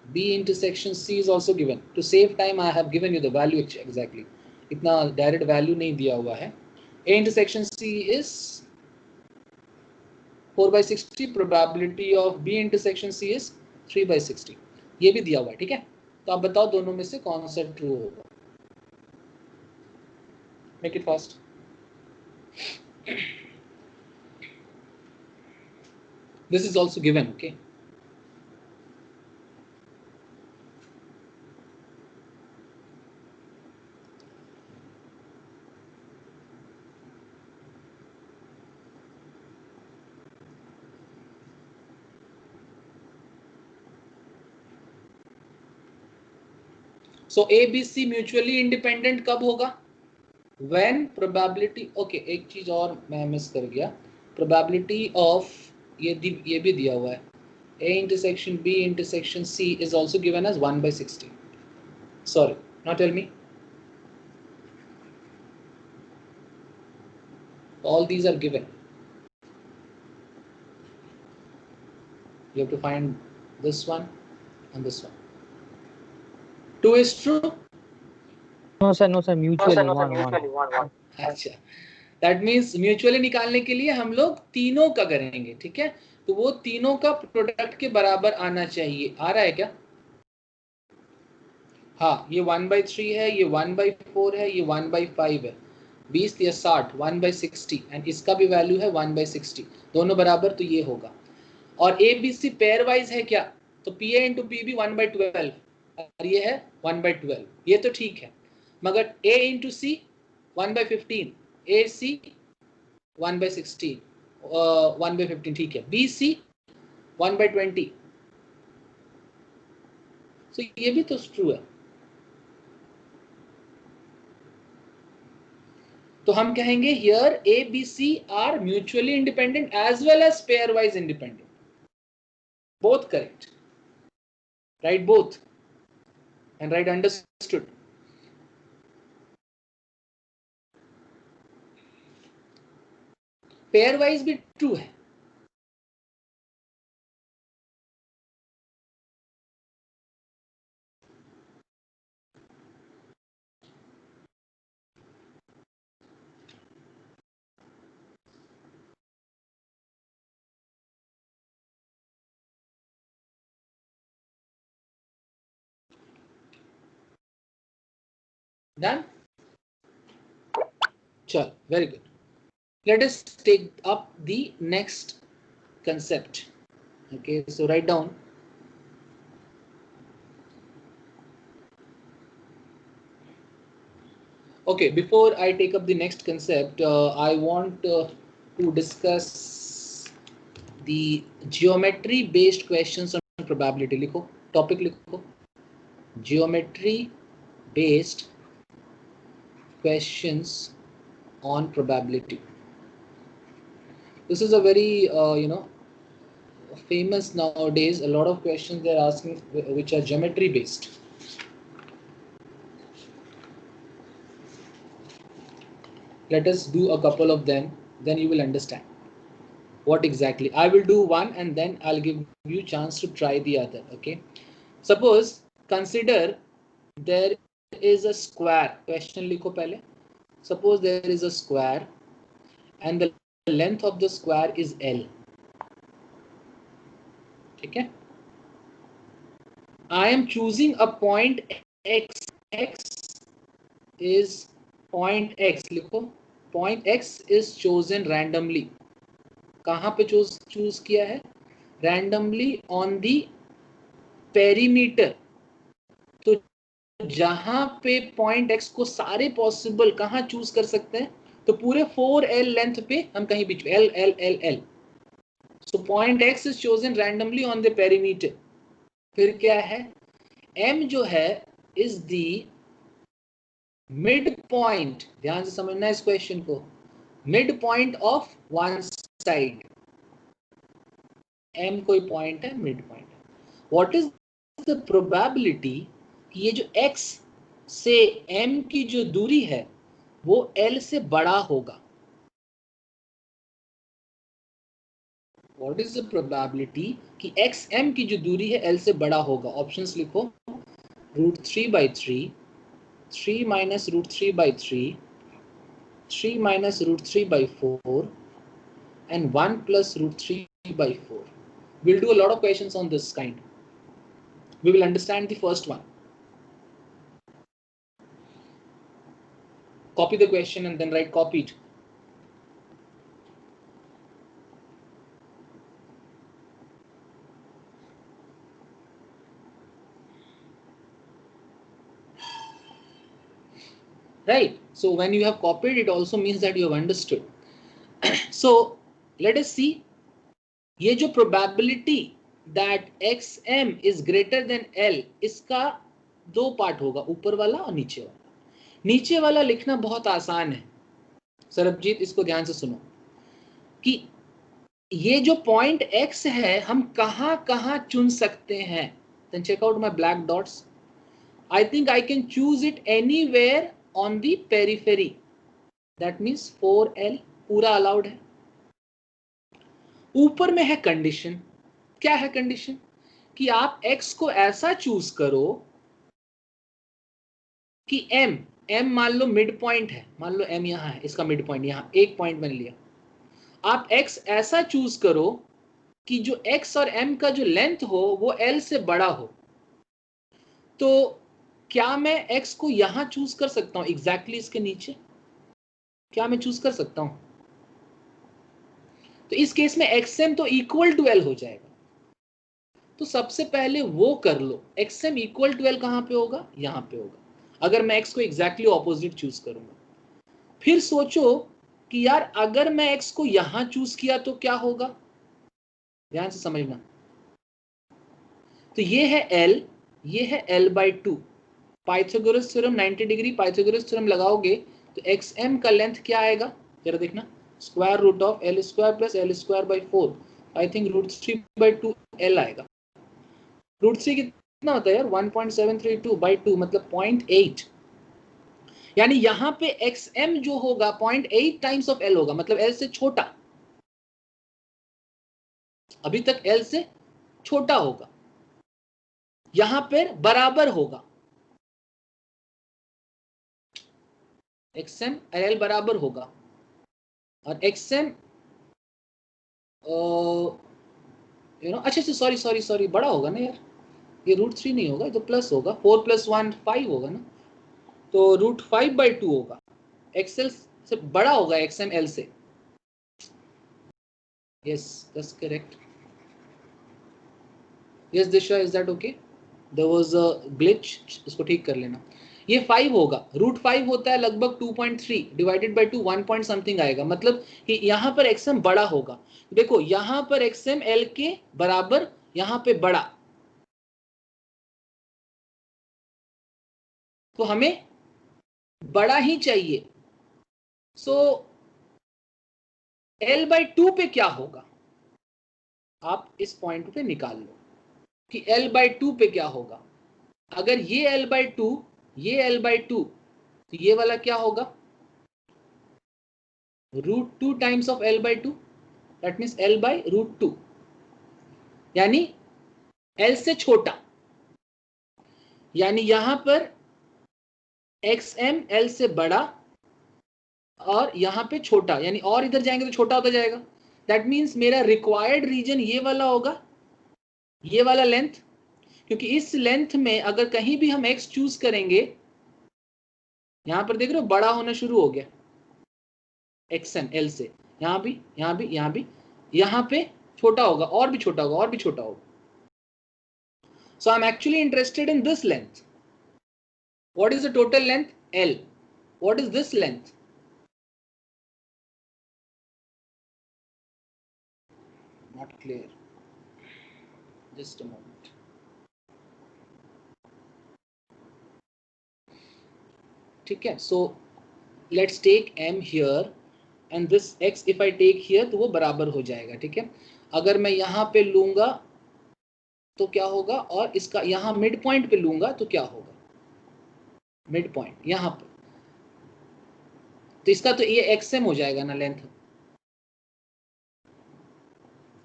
S1: B intersection C is also given. To save time I have given you the value exactly, इतना direct value नहीं दिया हुआ है। A intersection C is 4/60, probability of B intersection C is 3/60, ये भी दिया हुआ है। ठीक है? तो आप बताओ दोनों में से कौन सा ट्रू होगा? Make it fast. This is also given, okay? So A, B, C mutually independent कब होगा? When probability, okay, एक चीज और मैं मिस कर गया, probability of ये भी दिया हुआ है, A intersection B intersection C is also given as 1/60. Sorry, now tell me. All these are given. You have to find this one and this one. 2:1?
S2: No sir, mutually one.
S1: अच्छा, that means mutually निकालने के लिए हम लोग तीनों का करेंगे, ठीक है। तो वो तीनों का प्रोडक्ट के बराबर आना चाहिए। आ रहा है क्या? हाँ, ये 1/3 है, ये 1/4 है, ये 1/5 है। 20 या 60, 1/60, एंड इसका भी वैल्यू है 1/60, दोनों बराबर, तो ये होगा। और A B C pairwise है क्या? तो P A into P B 1/12 और ये है 1/12, ये तो ठीक है। मगर ए इंटू सी 1/15, ए सी 1/16, 1/15, ठीक है। बी सी 1/20, तो ये भी तो ट्रू है। तो हम कहेंगे here A B C are mutually independent as well as pairwise independent, both correct, right? Both, and right understood. Pairwise भी ट्रू है। Done? Chal, very good. Let us take up the next concept. Okay, so write down. Okay, before I take up the next concept, I want to discuss the geometry based questions on probability. लिखो, topic लिखो, geometry based questions on probability. This is a very famous nowadays. A lot of questions they're asking which are geometry based. Let us do a couple of them, then you will understand what exactly. I will do one and then I'll give you chance to try the other. Okay, suppose consider there is a square. Question लिखो पहले. Suppose there is a square and the length of the square is L. Okay, I am choosing a point X. X is point X. लिखो, point X is chosen randomly. कहाँ पे choose किया है? Randomly on the perimeter. तो जहां पे point X को सारे possible कहाँ चूज कर सकते हैं? तो पूरे 4L लेंथ पे हम कहीं बीच में L L L L. So point X is chosen randomly on the perimeter. फिर क्या है? M जो है is the mid point. ध्यान से समझना इस क्वेश्चन को. Mid point of one side. M कोई पॉइंट है, मिड पॉइंट है. What is the probability कि ये जो X से M की जो दूरी है वो L से बड़ा होगा? What is the probability कि X M की जो दूरी है L से बड़ा होगा? ऑप्शंस लिखो. √3/3, 3 minus √3/3, 3 minus √3/4, and 1 plus √3/4. We'll do a lot of questions on this kind. We will understand the first one. Copy the question and then write copied. Right? So when you have copied, it also means that you have understood. So let us see. ये जो probability that xm is greater than L, इसका दो part होगा, ऊपर वाला और नीचे वाला. नीचे वाला लिखना बहुत आसान है. सरबजीत इसको ध्यान से सुनो कि ये जो पॉइंट x है हम कहां कहां चुन सकते हैं. Then check out my black dots. I think I can choose it anywhere on the periphery. That means 4L पूरा अलाउड है. ऊपर में है कंडीशन. क्या है कंडीशन? कि आप x को ऐसा चूज करो कि m मान लो मिड पॉइंट है, मान लो m यहाँ है, इसका मिड पॉइंट यहाँ एक पॉइंट मैंने लिया, आप x ऐसा चूज करो कि जो x और m का जो लेंथ हो वो l से बड़ा हो। तो क्या मैं x को यहां चूज कर सकता हूं एग्जैक्टली इसके नीचे? क्या मैं चूज कर सकता हूं? तो इस केस में xm तो इक्वल टू l हो जाएगा। तो सबसे पहले वो कर लो, xm इक्वल टू l कहां पे होगा? यहां पे होगा, अगर मैं x को एग्जैक्टली ऑपोजिट चूज करूंगा। फिर सोचो कि यार अगर मैं x को यहां चूज किया तो क्या होगा, ध्यान से समझना। तो ये है l, ये है l/2। Pythagoras theorem 90 degree Pythagoras theorem लगाओगे तो xm का लेंथ क्या आएगा जरा देखना, square root of l square plus l square by 4, I think √3/2 l आएगा। √3 कितना होता है यार? 1.732 by 2 मतलब 0.8। यानी यहां पे xm जो होगा 0.8 टाइम्स ऑफ l होगा, मतलब l से छोटा, अभी तक l से छोटा होगा, यहां पर बराबर होगा, xm l बराबर होगा। और xm अच्छा सॉरी बड़ा होगा ना यार, ये √3 नहीं होगा, ये तो प्लस होगा, 4 + 1 5 होगा ना, तो √5/2 होगा, एक्सएल से बड़ा होगा xm l से। Yes that's correct. Yes Disha, is that okay? There was a glitch, इसको ठीक कर लेना। ये 5 होगा, √5 होता है लगभग 2.3 डिवाइडेड बाय 2 1 पॉइंट समथिंग आएगा, मतलब कि यहाँ पर xm बड़ा होगा। देखो यहाँ पर xm l के बराबर, यहाँ पे बड़ा, तो हमें बड़ा ही चाहिए। सो l/2 पे क्या होगा, आप इस पॉइंट पे निकाल लो कि l/2 पे क्या होगा। अगर ये l/2, ये l/2, तो ये वाला क्या होगा? √2 times of l/2, that means l/√2, यानी l से छोटा, यानी यहां पर xm l से बड़ा और यहां पे छोटा, यानी और इधर जाएंगे तो छोटा होता जाएगा। दैट मीन्स मेरा रिक्वायर्ड रीजन ये वाला होगा, ये वाला लेंथ, क्योंकि इस लेंथ में अगर कहीं भी हम x चूज करेंगे, यहां पर देख रहे हो बड़ा होना शुरू हो गया xm l से, यहां भी यहां भी यहां भी, यहां पे छोटा होगा, और भी छोटा होगा, और भी छोटा होगा। So I'm actually interested in this length. What is the total length? L. What is this length? Not clear. Just a moment. ठीक है, so let's take m here and this x if I take here तो वो बराबर हो जाएगा। ठीक है, अगर मैं यहाँ पे लूंगा तो क्या होगा, और इसका यहाँ मिड पॉइंट पे लूंगा तो क्या होगा, मिड पॉइंट यहाँ पे, तो इसका तो ये xm हो जाएगा ना लेंथ,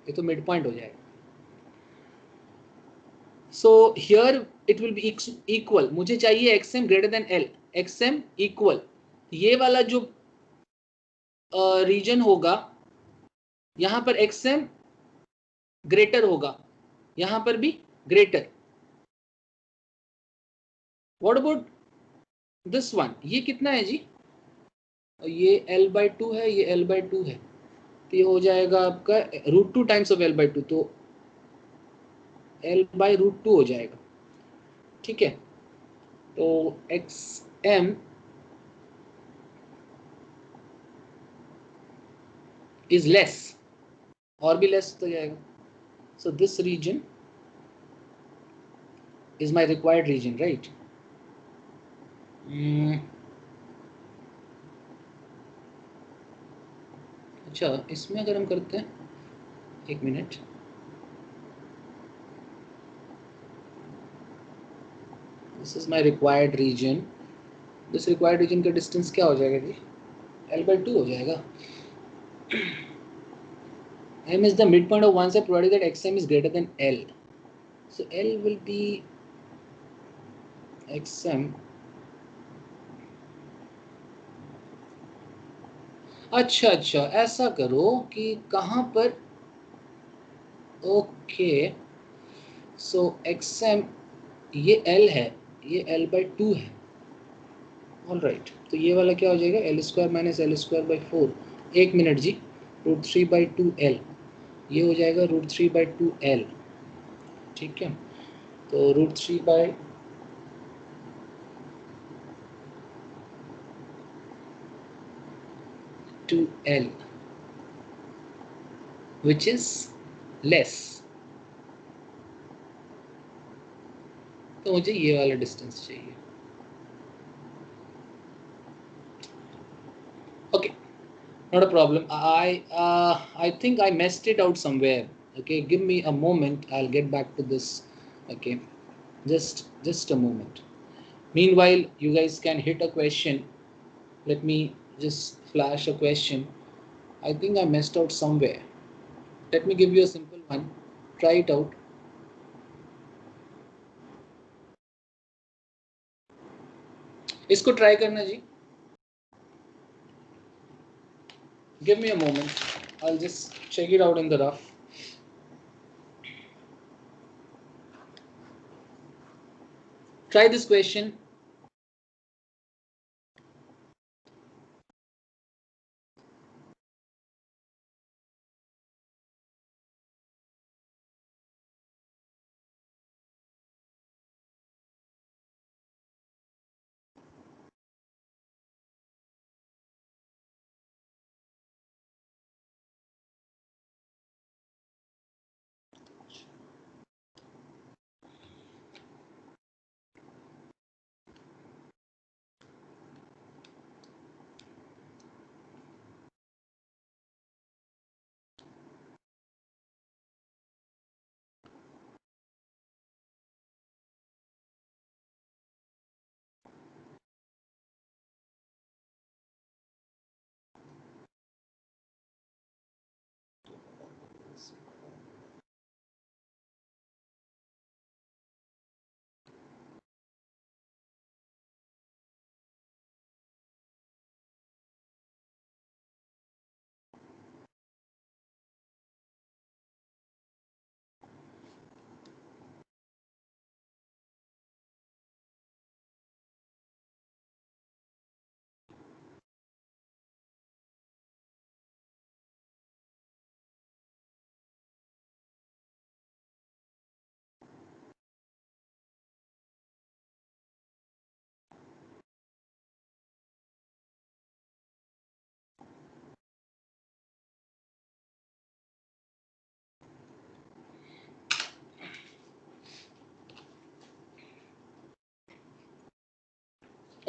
S1: ये तो मिड पॉइंट हो जाएगा। So here it will be equal, मुझे चाहिए xm greater than l, xm equal, ये वाला जो रीजन होगा यहां पर xm ग्रेटर होगा, यहां पर भी greater. What about this one, ये कितना है जी? ये l/2 है, ये l/2 है, तो ये हो जाएगा आपका √2 टाइम्स ऑफ l/2, तो l/√2 हो जाएगा। ठीक है, तो xm इज लेस, और भी लेस हो जाएगा। So this region is my required region, right? अच्छा, इसमें अगर हम करते हैं, एक minute, this is my required region, this required region का डिस्टेंस क्या हो जाएगा जी? l/2 हो जाएगा। m is the midpoint of one side provided that xm is greater than l, so l will be xm अच्छा अच्छा, ऐसा करो कि कहाँ पर, ओके, सो XM ये L है, ये L/2 है, ऑल राइट। तो ये वाला क्या हो जाएगा, L² माइनस L²/4, 1 मिनट जी, √3/2L, ये हो जाएगा √3/2L, ठीक है। तो √3/2L which is less, तो मुझे ये वाला डिस्टेंस चाहिए। Okay, not a problem. I think I messed it out somewhere. Okay, give me a moment, I'll get back to this. Okay, just a moment. Meanwhile, you guys can hit a question. Let me just flash a question. I think I messed out somewhere. Let me give you a simple one. Try it out. इसको try करना जी. Give me a moment, I'll just check it out in the rough. Try this question.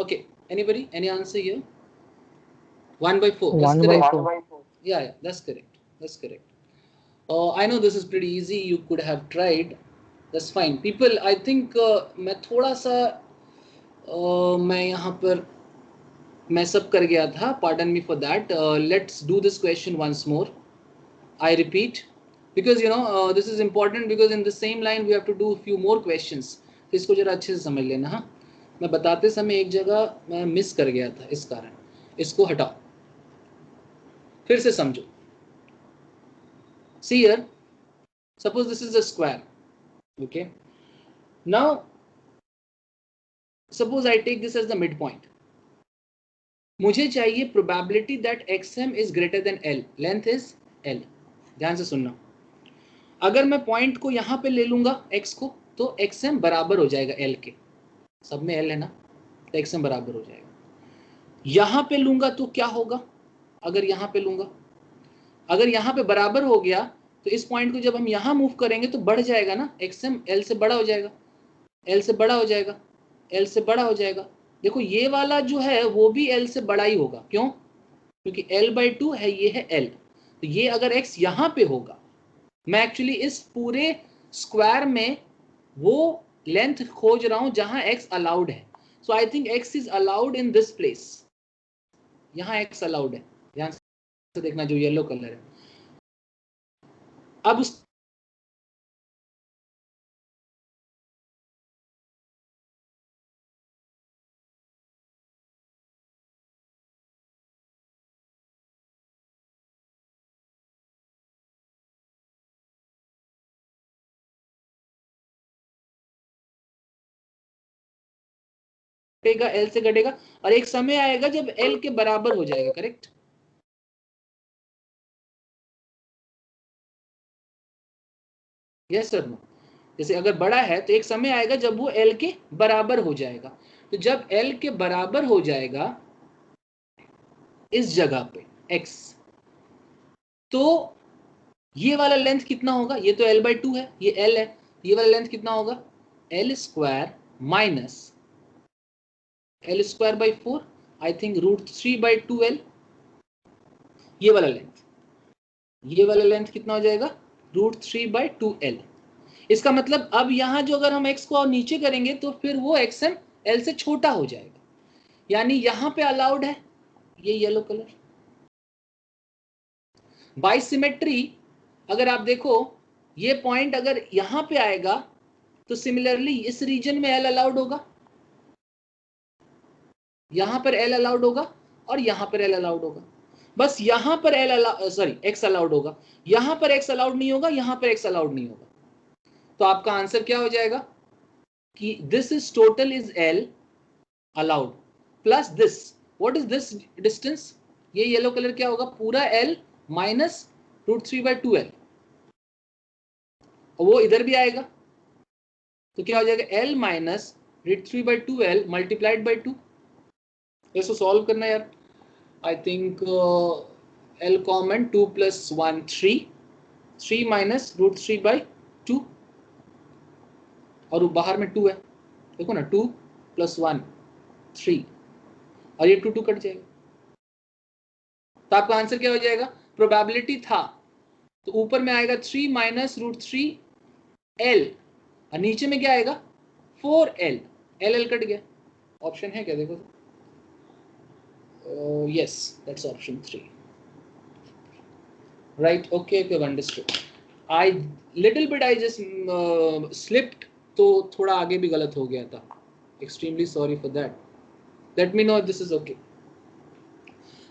S1: Okay, anybody, any answer here? 1/4. Is
S2: 1
S1: correct?
S2: by 4.
S1: Yeah, that's correct. That's correct. I know this is pretty easy. You could have tried. That's fine. People, I think मैं थोड़ा सा मैं यहाँ पर mess up कर गया था. Pardon me for that. Let's do this question once more. I repeat, because you know this is important, because in the same line we have to do a few more questions. तो इसको जरा अच्छे से समझ लेना. हाँ, मैं बताते समय एक जगह मैं मिस कर गया था, इस कारण इसको हटाओ, फिर से समझो. See here, suppose this is a square. Okay, now suppose I take this as the midpoint. मुझे चाहिए probability that XM is greater than L. Length is L. ध्यान से सुनना. अगर मैं पॉइंट को यहाँ पे ले लूंगा x को, तो XM बराबर हो जाएगा L के. सब में L है ना, तो XM बराबर हो जाएगा. यहाँ पे लूंगा तो क्या होगा, अगर यहाँ पे लूंगा, अगर यहाँ पे बराबर हो गया तो इस पॉइंट को जब हम यहाँ मूव करेंगे तो बढ़ जाएगा ना, XM L से बड़ा हो जाएगा, L से बड़ा हो जाएगा, L से बड़ा हो जाएगा. देखो ये वाला जो है वो भी L से बड़ा ही होगा. क्यों? क्योंकि L/2 है, ये है L. तो ये अगर X यहाँ पे होगा, मैं एक्चुअली इस पूरे स्क्वायर में वो लेंथ खोज रहा हूं जहां X अलाउड है. So I think X is allowed in this place. यहाँ X अलाउड है, ध्यान से देखना, जो येलो कलर है. अब उस घटेगा, एल से घटेगा, और एक समय आएगा जब एल के बराबर हो जाएगा, करेक्ट? Yes sir no? जैसे अगर बड़ा है तो एक समय आएगा जब वो एल के बराबर हो जाएगा, तो जब एल के बराबर हो जाएगा इस जगह पे x, तो ये वाला लेंथ कितना होगा? ये तो l/2 है, ये l है, ये वाला लेंथ कितना होगा? l square minus l square by 4, I think √3/2l, ये वाला लेंथ, ये वाला लेंथ कितना हो जाएगा? √3/2l। इसका मतलब अब यहाँ जो अगर हम x को और नीचे करेंगे तो फिर वो xm l से छोटा हो जाएगा, यानी यहाँ पे अलाउड है ये येलो कलर। बाय सिमेट्री अगर आप देखो ये पॉइंट अगर यहाँ पे आएगा तो सिमिलरली इस रीजन में l अलाउड होगा, यहाँ पर l अलाउड होगा और यहाँ पर l अलाउड होगा, बस यहाँ पर x अलाउड होगा, यहाँ पर x अलाउड नहीं होगा, यहाँ पर x अलाउड नहीं होगा। तो आपका आंसर क्या हो जाएगा कि this is total is l allowed plus this, what is this distance? ये येलो कलर क्या होगा? पूरा l माइनस √3/2l, और वो इधर भी आएगा तो क्या हो जाएगा? l minus √3/2l multiplied by 2। इसको सॉल्व करना यार, I think l common 2 + 1 3 minus √3/2, और वो बाहर में 2 है, देखो ना, 2 + 1 3, और ये 2 कट जाएगा, तो आपका आंसर क्या हो जाएगा? प्रोबेबिलिटी था तो ऊपर में आएगा 3 माइनस √3l, और नीचे में क्या आएगा? 4l, l कट गया। ऑप्शन है क्या? देखो तो, yes, that's option 3, right? Okay, understood. I little bit I just slipped, तो थोड़ा आगे भी गलत हो गया था, extremely sorry for that. Let me know if this is okay.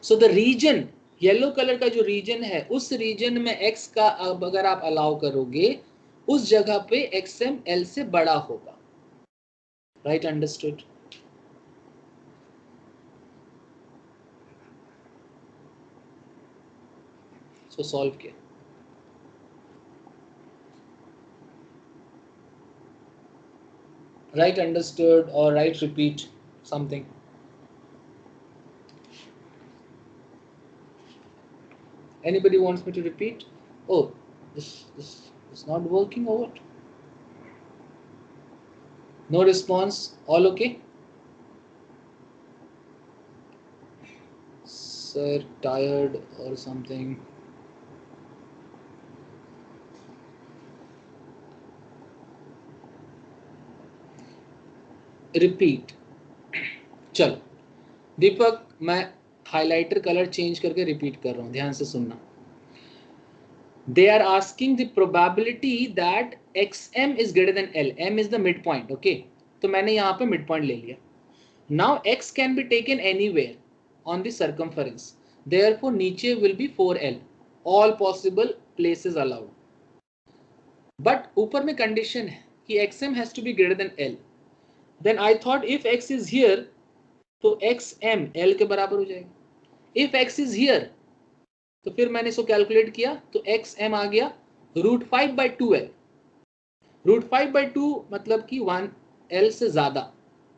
S1: So the region, yellow colour का जो रीजन है, उस रीजन में x का अब अगर आप अलाउ करोगे उस जगह पे xm l से बड़ा होगा, right? Understood? So solve किया, right? Understood or right? Repeat something. Anybody wants me to repeat? Oh, this is not working or what? No response. All okay? Sir, tired or something? Repeat. चलो दीपक, मैं highlighter colour change करके repeat कर रहा हूँ, ध्यान से सुनना। They are asking the probability that xm is greater than l. m is the midpoint, okay? तो मैंने यहाँ पे midpoint ले लिया. Now x can be taken anywhere on the circumference. Therefore नीचे will be 4l. All possible places allowed. But ऊपर में condition है कि xm has to be greater than l. Then I thought if x is here, तो xm l के बराबर हो जाएगा. If x is here, तो फिर मैंने इसको कैलकुलेट किया तो xm आ गया √5/2l. √5/2 मतलब कि 1l से ज्यादा,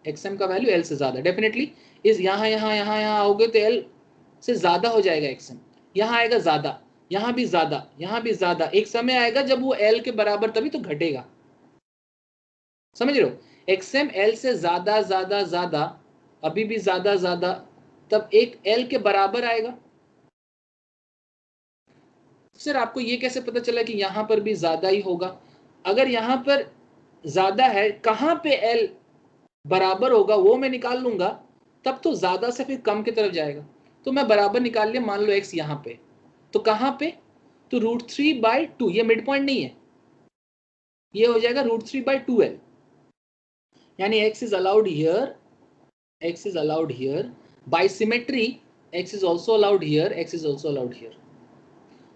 S1: xm का वैल्यू l से ज्यादा, डेफिनेटली इस यहाँ आओगे तो l से ज्यादा हो जाएगा xm, यहाँ आएगा ज्यादा, यहाँ भी ज्यादा, यहाँ भी ज्यादा, एक समय आएगा जब वो l के बराबर, तभी तो घटेगा, समझ रहे हो? xm l से ज्यादा ज्यादा ज्यादा, अभी भी ज्यादा ज्यादा, तब एक l के बराबर आएगा। सर आपको ये कैसे पता चला कि यहाँ पर भी ज्यादा ही होगा? अगर यहाँ पर ज्यादा है, कहाँ पे l बराबर होगा वो मैं निकाल लूंगा, तब तो ज्यादा से फिर कम की तरफ जाएगा। तो मैं बराबर निकाल लिया, मान लो x यहाँ पे, तो कहाँ पे? तो √3/2, ये मिड पॉइंट नहीं है, ये हो जाएगा √3/2l, यानी x is allowed here, x is allowed here. By symmetry x is also allowed here, x is also allowed here.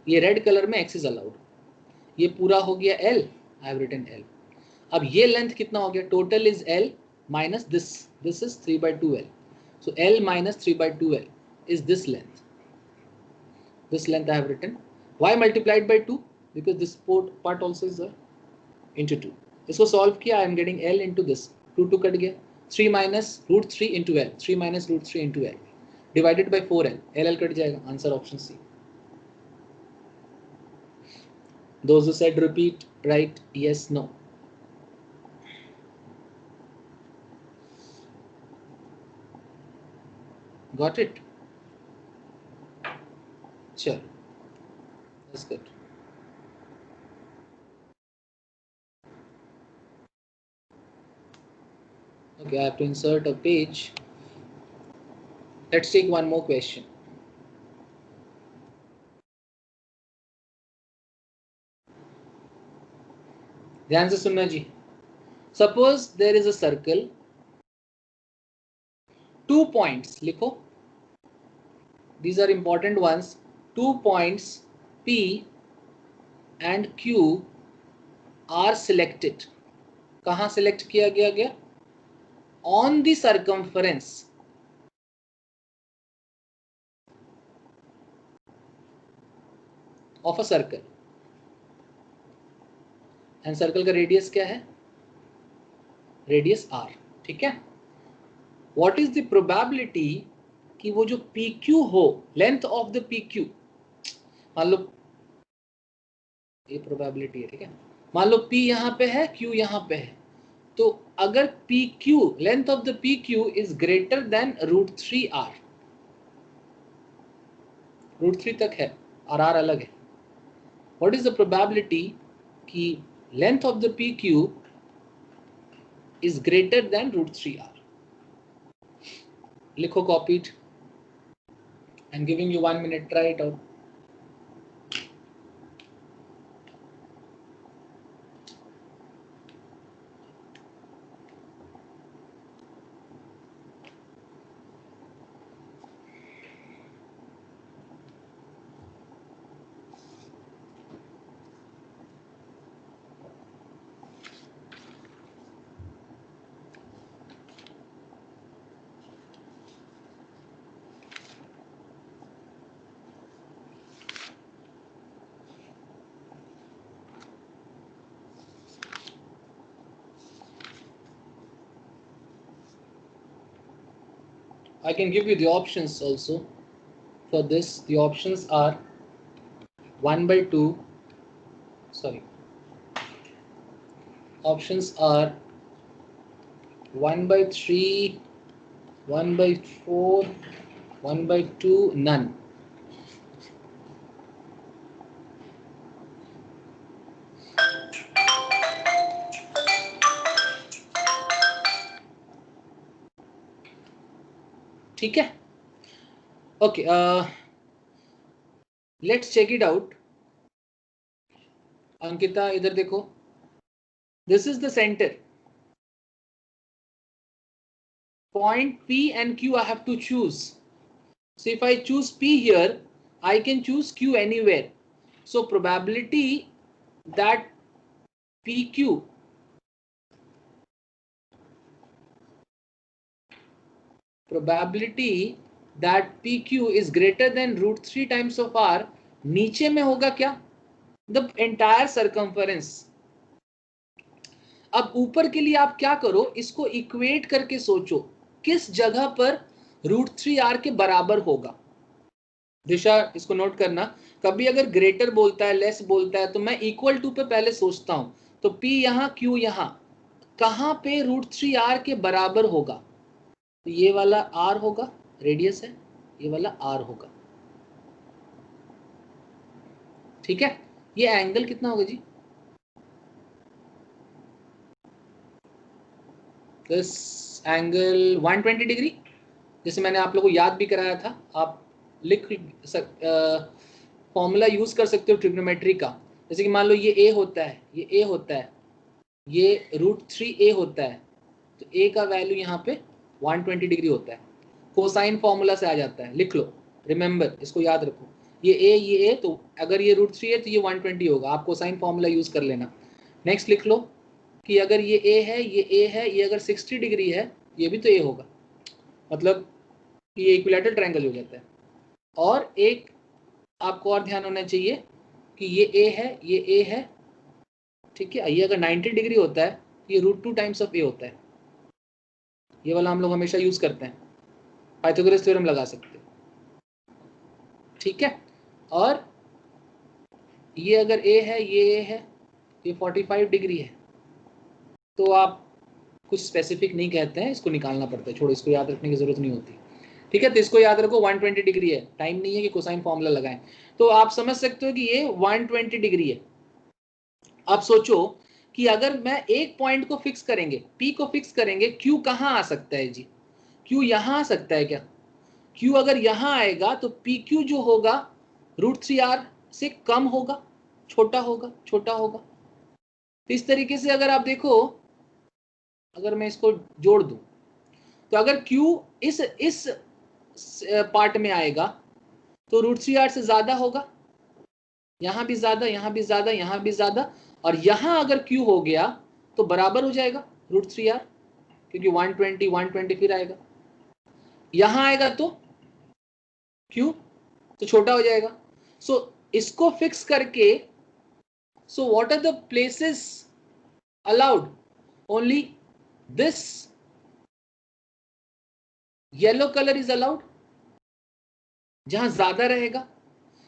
S1: ये रेड कलर में x is allowed, ये पूरा हो गया l, I have written l. अब ये length कितना हो गया? Total is l minus this. This is 3 by 2L. So L minus 3 by 2L is this length. This length I have written. Why multiplied by 2? Because this part also is there into 2. इसको solve किया, I am getting L into this. 2 cut गया. 3 minus root 3 into L. 3 minus root 3 into L. Divided by 4L. LL cut जाएगा. Answer option C. Those who said repeat, write yes, no. Got it? Sure. That's good. Okay, I have to insert a page. Let's take one more question. ध्यान से सुनना जी. Suppose there is a circle. 2 points. लिखो. These are important ones. 2 points P and Q are selected. कहाँ select किया गया? On the circumference of a circle. And circle का radius क्या है? Radius R. ठीक है? What is the probability कि वो जो PQ हो, length of the PQ, मान लो ये probability है, ठीक है? मान लो P यहाँ पे है, Q यहाँ पे है, तो अगर PQ, length of the PQ is greater than root 3R, root 3 तक है और R अलग है, what is the probability कि length of the PQ is greater than root 3R? लिखो copied. I'm giving you 1 minute, try it out. I can give you the options also for this. The options are 1 by 2. Sorry. Options are 1 by 3, 1 by 4, 1 by 2, none. ठीक है? Okay, let's check it out. Ankita इधर देखो. This is the center. Point P and Q I have to choose. So if I choose P here, I can choose Q anywhere. So probability that PQ is greater than root 3 times of R, नीचे में होगा क्या? The entire circumference. अब ऊपर के लिए आप क्या करो, इसको इक्वेट करके सोचो किस जगह पर रूट 3R के बराबर होगा. दिशा इसको नोट करना, कभी अगर ग्रेटर बोलता है, लेस बोलता है, तो मैं इक्वल टू पे पहले सोचता हूं. तो P यहां, Q यहां, कहां पे रूट 3R के बराबर होगा? तो ये वाला R होगा, रेडियस है, ये वाला R होगा. ठीक है? ये एंगल कितना होगा जी? दिस एंगल 120 डिग्री, जैसे मैंने आप लोगों को याद भी कराया था. आप लिख फॉर्मूला यूज कर सकते हो ट्रिग्नोमेट्री का. जैसे कि मान लो ये A होता है, ये A होता है, ये रूट 3A होता है, तो A का वैल्यू यहाँ पे 120 डिग्री होता है. कोसाइन फॉर्मूला से आ जाता है, लिख लो, रिमेंबर, इसको याद रखो. ये A, तो अगर ये रूट 3 है तो ये 120 होगा. आप कोसाइन फॉर्मूला यूज कर लेना. नेक्स्ट लिख लो, कि अगर ये A है, ये A है, ये अगर 60 डिग्री है, ये भी तो A होगा, मतलब ये इक्विलैटरल ट्रायंगल हो जाता है। और एक आपको और ध्यान होना चाहिए कि ये A है, ये A है, ठीक है। ये अगर 90 डिग्री होता है, ये √2 टाइम्स ऑफ A होता है। ये वाला हम लोग हमेशा यूज करते हैं, पाइथागोरस थ्योरम लगा सकते हैं, ठीक है। और ये अगर A है, ये A है, ये 45 डिग्री है, तो आप कुछ स्पेसिफिक नहीं कहते हैं, इसको निकालना पड़ता है, छोड़ो, इसको याद रखने की जरूरत नहीं होती, ठीक है। तो इसको याद रखो, 120 डिग्री है, टाइम नहीं है कि कोसाइन फॉर्मूला लगाएं, तो आप समझ सकते हो कि ये 120 डिग्री है। आप सोचो कि अगर मैं एक पॉइंट को फिक्स करेंगे, P को फिक्स करेंगे, Q कहाँ आ सकता है जी? Q यहाँ आ सकता है क्या? Q अगर यहाँ आएगा तो PQ जो होगा √3r से कम होगा, छोटा होगा, छोटा होगा। तो इस तरीके से अगर आप देखो, अगर मैं इसको जोड़ दूं, तो अगर Q इस पार्ट में आएगा तो √3r से ज्यादा होगा, यहां भी ज्यादा, यहां भी ज्यादा, यहां भी ज्यादा, और यहां अगर Q हो गया तो बराबर हो जाएगा √3r, क्योंकि 120 120 फिर आएगा, यहां आएगा तो Q तो छोटा हो जाएगा। सो इसको फिक्स करके, so what are the places allowed? Only this yellow colour is allowed, जहां ज्यादा रहेगा।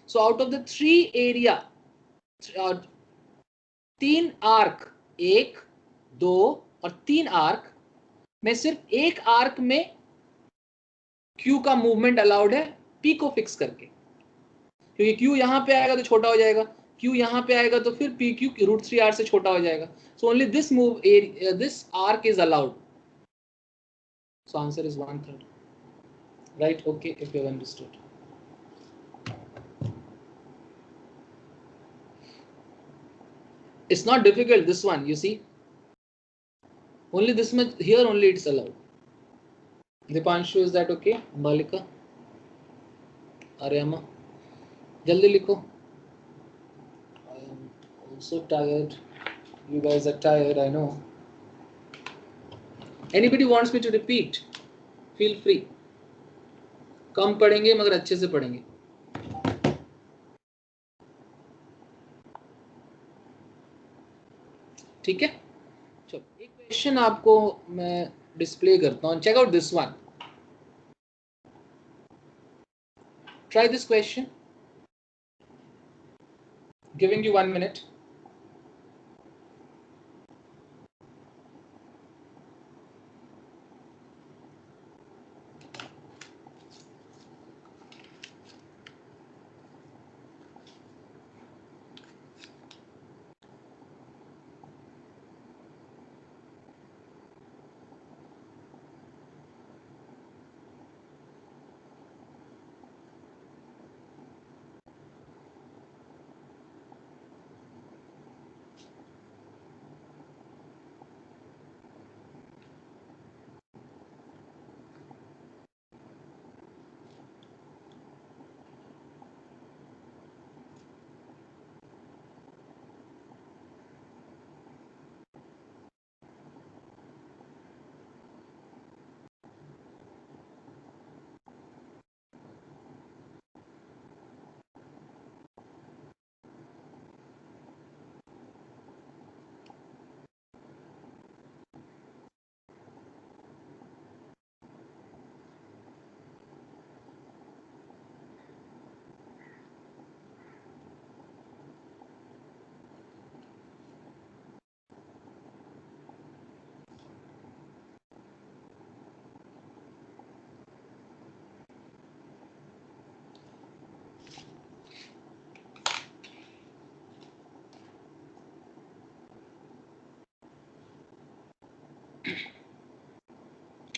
S1: So out of the 3 area, 3 arc, 1 2 और 3 आर्क में सिर्फ एक आर्क में Q का मूवमेंट अलाउड है, P को फिक्स करके, क्योंकि Q यहां पे आएगा तो छोटा हो जाएगा, Q यहां पे आएगा तो फिर PQ √3r से छोटा हो जाएगा। So only this move this arc is allowed. So answer is 1/3, right? Okay, if you have understood. It's not difficult, this one, you see, only this much here, only it's allowed. Dipanshu, is that okay? Malika, Aryama, jaldi likho. I am also tired, you guys are tired, I know. Anybody wants me to repeat, feel free. कम पढ़ेंगे मगर अच्छे से पढ़ेंगे। ठीक है, चलो एक question आपको मैं डिस्प्ले करता हूँ, check out this one, try this question, giving you 1 minute.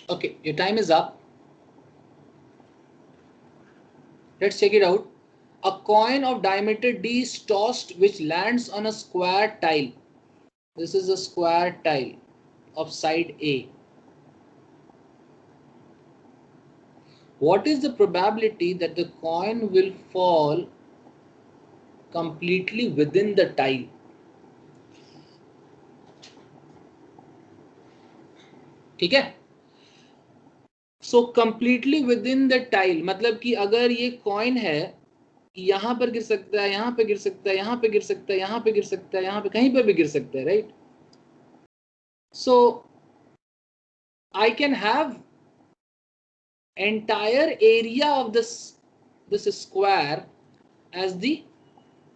S1: Okay, your time is up. Let's check it out. A coin of diameter d is tossed which lands on a square tile. This is a square tile of side A. What is the probability that the coin will fall completely within the tile? ठीक है। So completely with in the tile, मतलब कि अगर ये coin है, यहां पर गिर सकता है, यहां पे गिर सकता है, यहां पे गिर सकता है, यहां पे गिर सकता है, यहां पे कहीं पे भी गिर सकता है, right. So I can have entire area of this square as the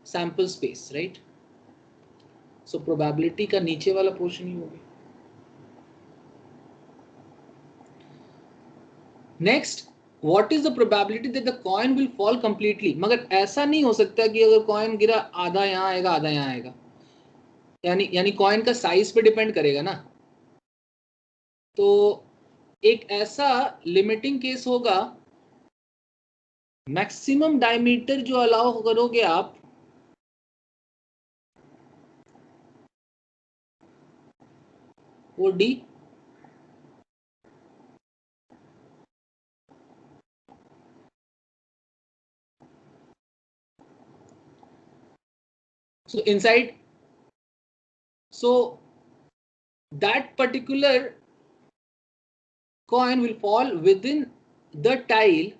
S1: sample space, right? So probability का नीचे वाला पोर्शन ही होगा। Next, what is the probability that the coin will fall completely? मगर ऐसा नहीं हो सकता कि अगर कॉइन गिरा आधा यहाँ आएगा आधा यहाँ आएगा, यानी कॉइन का साइज पे डिपेंड करेगा ना। तो एक ऐसा लिमिटिंग केस होगा, मैक्सिमम डायमीटर जो अलाउ करोगे आप, वो D. So inside, so that particular coin will fall within the tile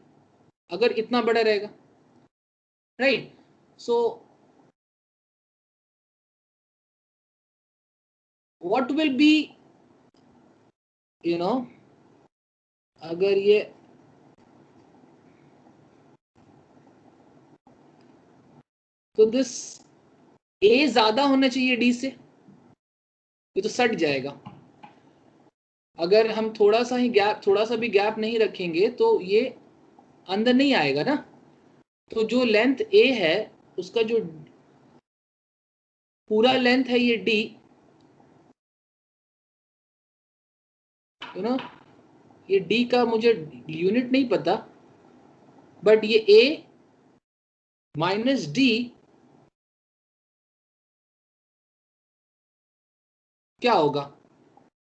S1: अगर इतना बड़ा रहेगा, right? So what will be, you know, अगर ये तो दिस ए ज्यादा होना चाहिए डी से, ये तो सट जाएगा। अगर हम थोड़ा सा ही गैप, थोड़ा सा भी गैप नहीं रखेंगे तो ये अंदर नहीं आएगा ना। तो जो लेंथ ए है उसका जो पूरा लेंथ है ये डी, यू नो, ये डी का मुझे यूनिट नहीं पता, बट ये ए माइनस डी क्या होगा?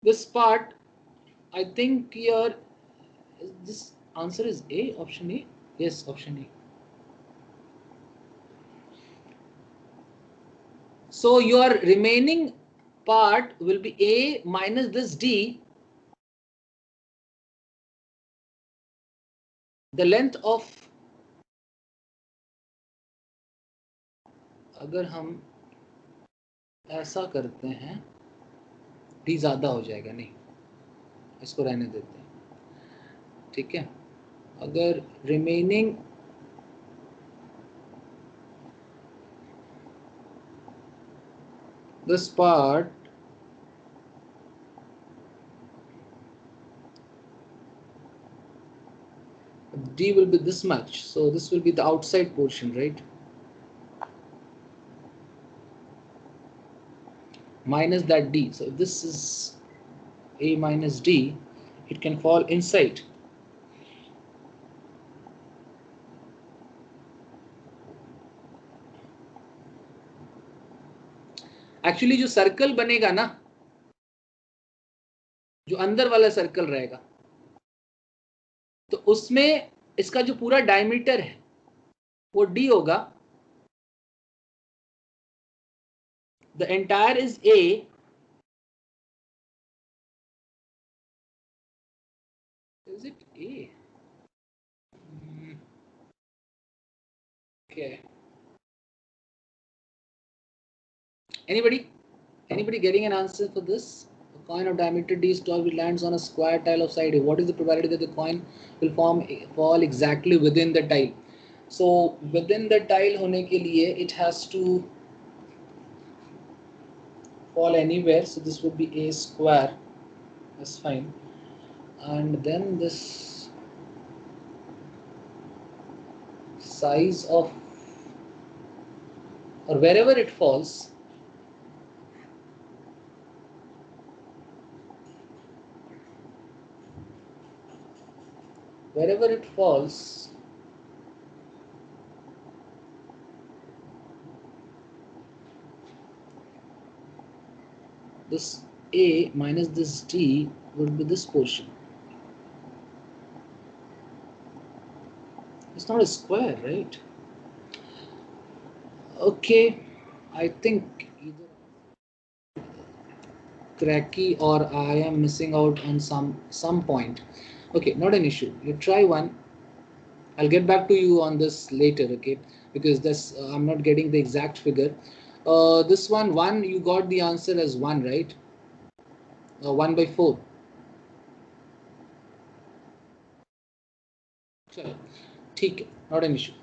S1: This part, I think your this answer is a, option A, yes option A. So your remaining part will be a minus this d, the length of, अगर हम ऐसा करते हैं, d ज्यादा हो जाएगा, नहीं इसको रहने देते हैं, ठीक है। अगर remaining this part, d will be this much, so this will be the outside portion, right? Minus that d, so if this is a minus d, it can fall inside. Actually जो circle बनेगा ना, जो अंदर वाला circle रहेगा, तो उसमें इसका जो पूरा डायमीटर है वो d होगा। The entire is a, is it a? Okay. Anybody getting an answer for this? A coin of diameter d is tall, which lands on a square tile of side a. What is the probability that the coin will fall exactly within the tile? So within the tile होने के लिए it has to fall anywhere. So this would be a square. That's fine. And then this size of, or wherever it falls, wherever it falls, this a minus this d would be this portion. It's not a square, right? Okay, I think either. cracky or I am missing out on some point. Okay, not an issue. You try one. I'll get back to you on this later, okay? Because this I'm not getting the exact figure. This one you got the answer as 1, right? 1/4. Chalo, ठीक है, not an issue.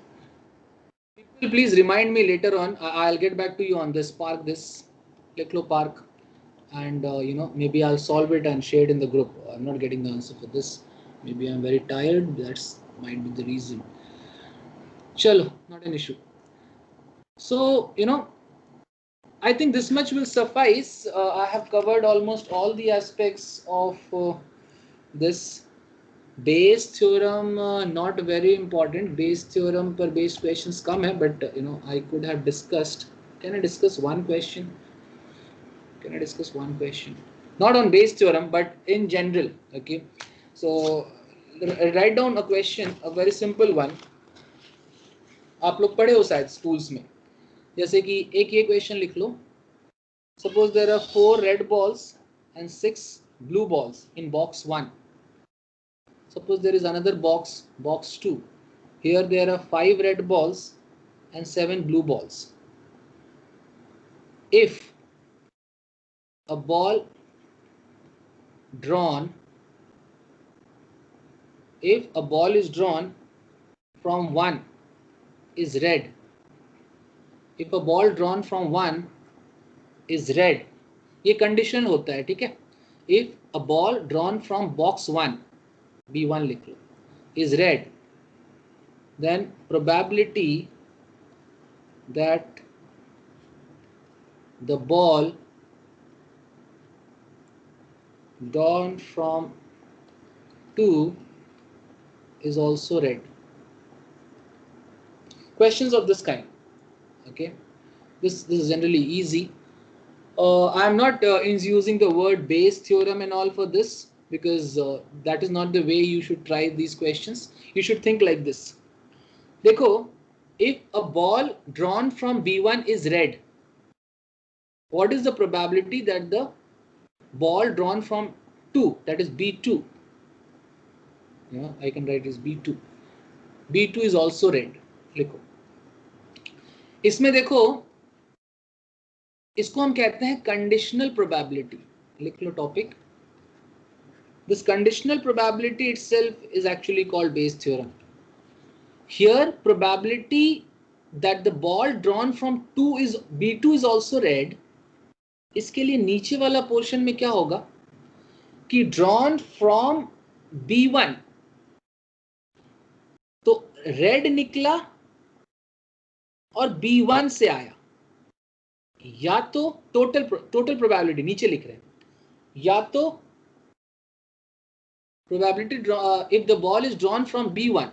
S1: People, please remind me later on. I'll get back to you on this. Park this, Leklo Park, and maybe I'll solve it and share it in the group. I'm not getting the answer for this. Maybe I'm very tired. That's might be the reason. Chalo, not an issue. So I think this much will suffice. I have covered almost all the aspects of this. Bayes theorem, not very important. Bayes theorem per based questions come hai, but I could have discussed. Can I discuss one question? Can I discuss one question? Not on Bayes theorem, but in general. Okay. So write down a question, a very simple one. आप लोग पढ़े हो शायद schools में. जैसे कि एक ये question लिख लो. Suppose there are 4 red balls and 6 blue balls in box 1. Suppose there is another box, box 2. Here there are 5 red balls and 7 blue balls. If a ball is drawn from 1 is red. If a ball drawn from 1 is red. ये condition होता है, ठीक है? If a ball drawn from box 1, B1 लिख लो, is red, then probability that the ball drawn from 2 is also red. Questions of this kind. Okay, this is generally easy. I am not using the word Bayes theorem and all for this, because that is not the way you should try these questions. You should think like this. Dekho, if a ball drawn from B1 is red, what is the probability that the ball drawn from 2, that is B2, I can write as B2. B2 is also red. लिखो. इसमें देखो, इसको हम कहते हैं conditional probability. लिख लो topic. This conditional probability itself is actually called Bayes theorem. Here, probability that the ball drawn from B2 is also red. इसके लिए नीचे वाला पोर्शन में क्या होगा कि drawn from B1, तो रेड निकला और B1 से आया, या तो टोटल प्रोबेबिलिटी नीचे लिख रहे हैं, या तो probability if the ball is drawn from B1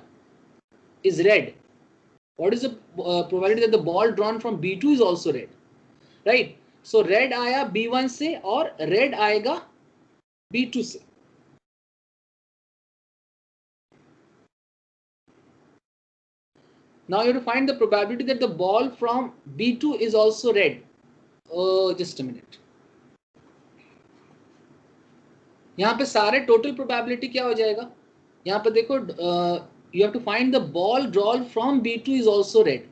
S1: is red, what is the probability that the ball drawn from B2 is also red, right? So red आया B1 से और red आएगा B2 से. Now you have to find the probability that the ball from B2 is also red. Oh, just a minute. यहाँ पे सारे total probability क्या हो जाएगा? यहाँ पे देखो, you have to find the ball drawn from B2 is also red.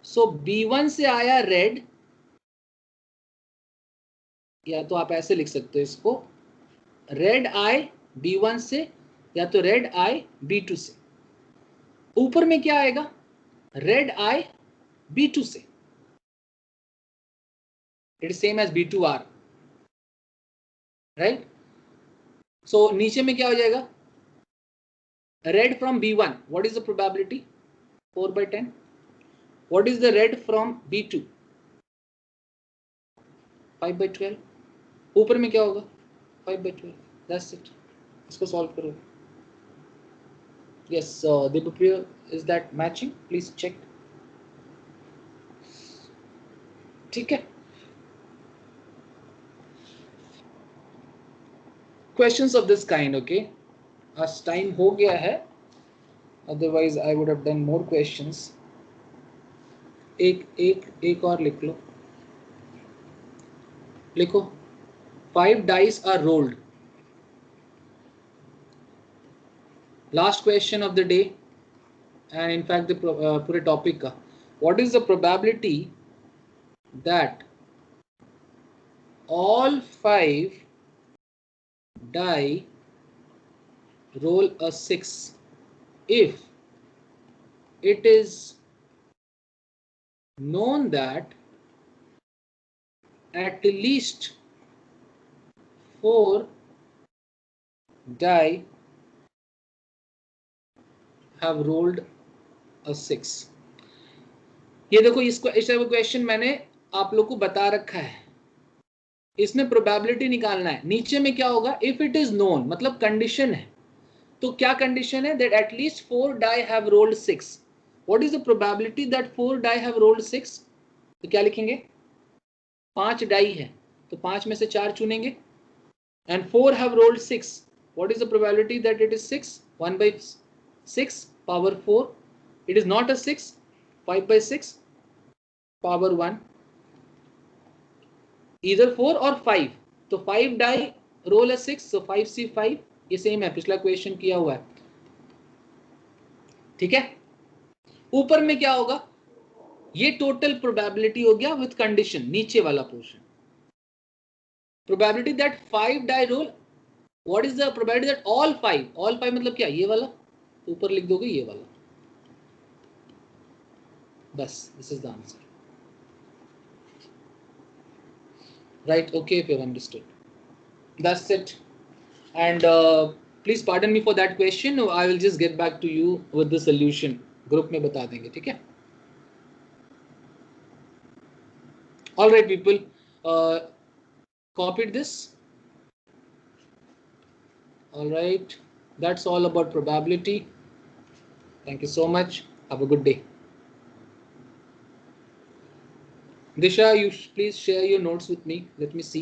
S1: So B1 से आया red, या तो आप ऐसे लिख सकते हो इसको, red आए B1 से, या तो red आए B2 से. ऊपर में क्या आएगा? red आए B2 से. It is same as B2R, right? So नीचे में क्या हो जाएगा? Red from B1, what is the probability? 4/10. What is the red from B2? 5/12. ऊपर में क्या होगा? 5/12. That's it. इसको solve करो. Yes, Debapriya, is that matching? Please check. ठीक है. Questions of this kind, okay? As time हो गया है, otherwise I would have done more questions. एक और लिख लो. लिखो 5 dice are rolled. Last question of the day, and in fact the पूरे topic का. What is the probability that all 5 die roll a 6 if it is known that at least 4 die have rolled a 6. ये देखो इसको इस question मैंने आप लोग को बता रखा है. इसमें प्रोबेबिलिटी निकालना है. नीचे में क्या होगा, इफ इट इज नोन मतलब कंडीशन है. तो क्या कंडीशन है, that at least 4 die have rolled 6. What is the probability that 4 die have rolled 6? तो क्या लिखेंगे, 5 डाई है तो 5 में से 4 चुनेंगे, and 4 have rolled 6. What is the probability that it is 6? 1/6 power 4. It is not a 6. 5/6 power 1. either 4 और 5. तो 5 डाई रोल है 6, so 5C5. ये सेम है, पिछला क्वेश्चन किया हुआ है. ठीक है. ऊपर में क्या होगा, ये टोटल प्रोबेबिलिटी हो गया विथ कंडीशन. नीचे वाला portion, probability that 5 die roll. What is the probability that all 5, all 5 मतलब क्या, ये वाला. तो ऊपर लिख दोगे ये वाला. बस, this is the answer. Right, okay, if you have understood. That's it. And please pardon me for that question. I will just get back to you with the solution. Group में बता देंगे, ठीक है? All right, people. Copied this. All right. That's all about probability. Thank you so much. Have a good day. Disha, you please share your notes with me. Let me see.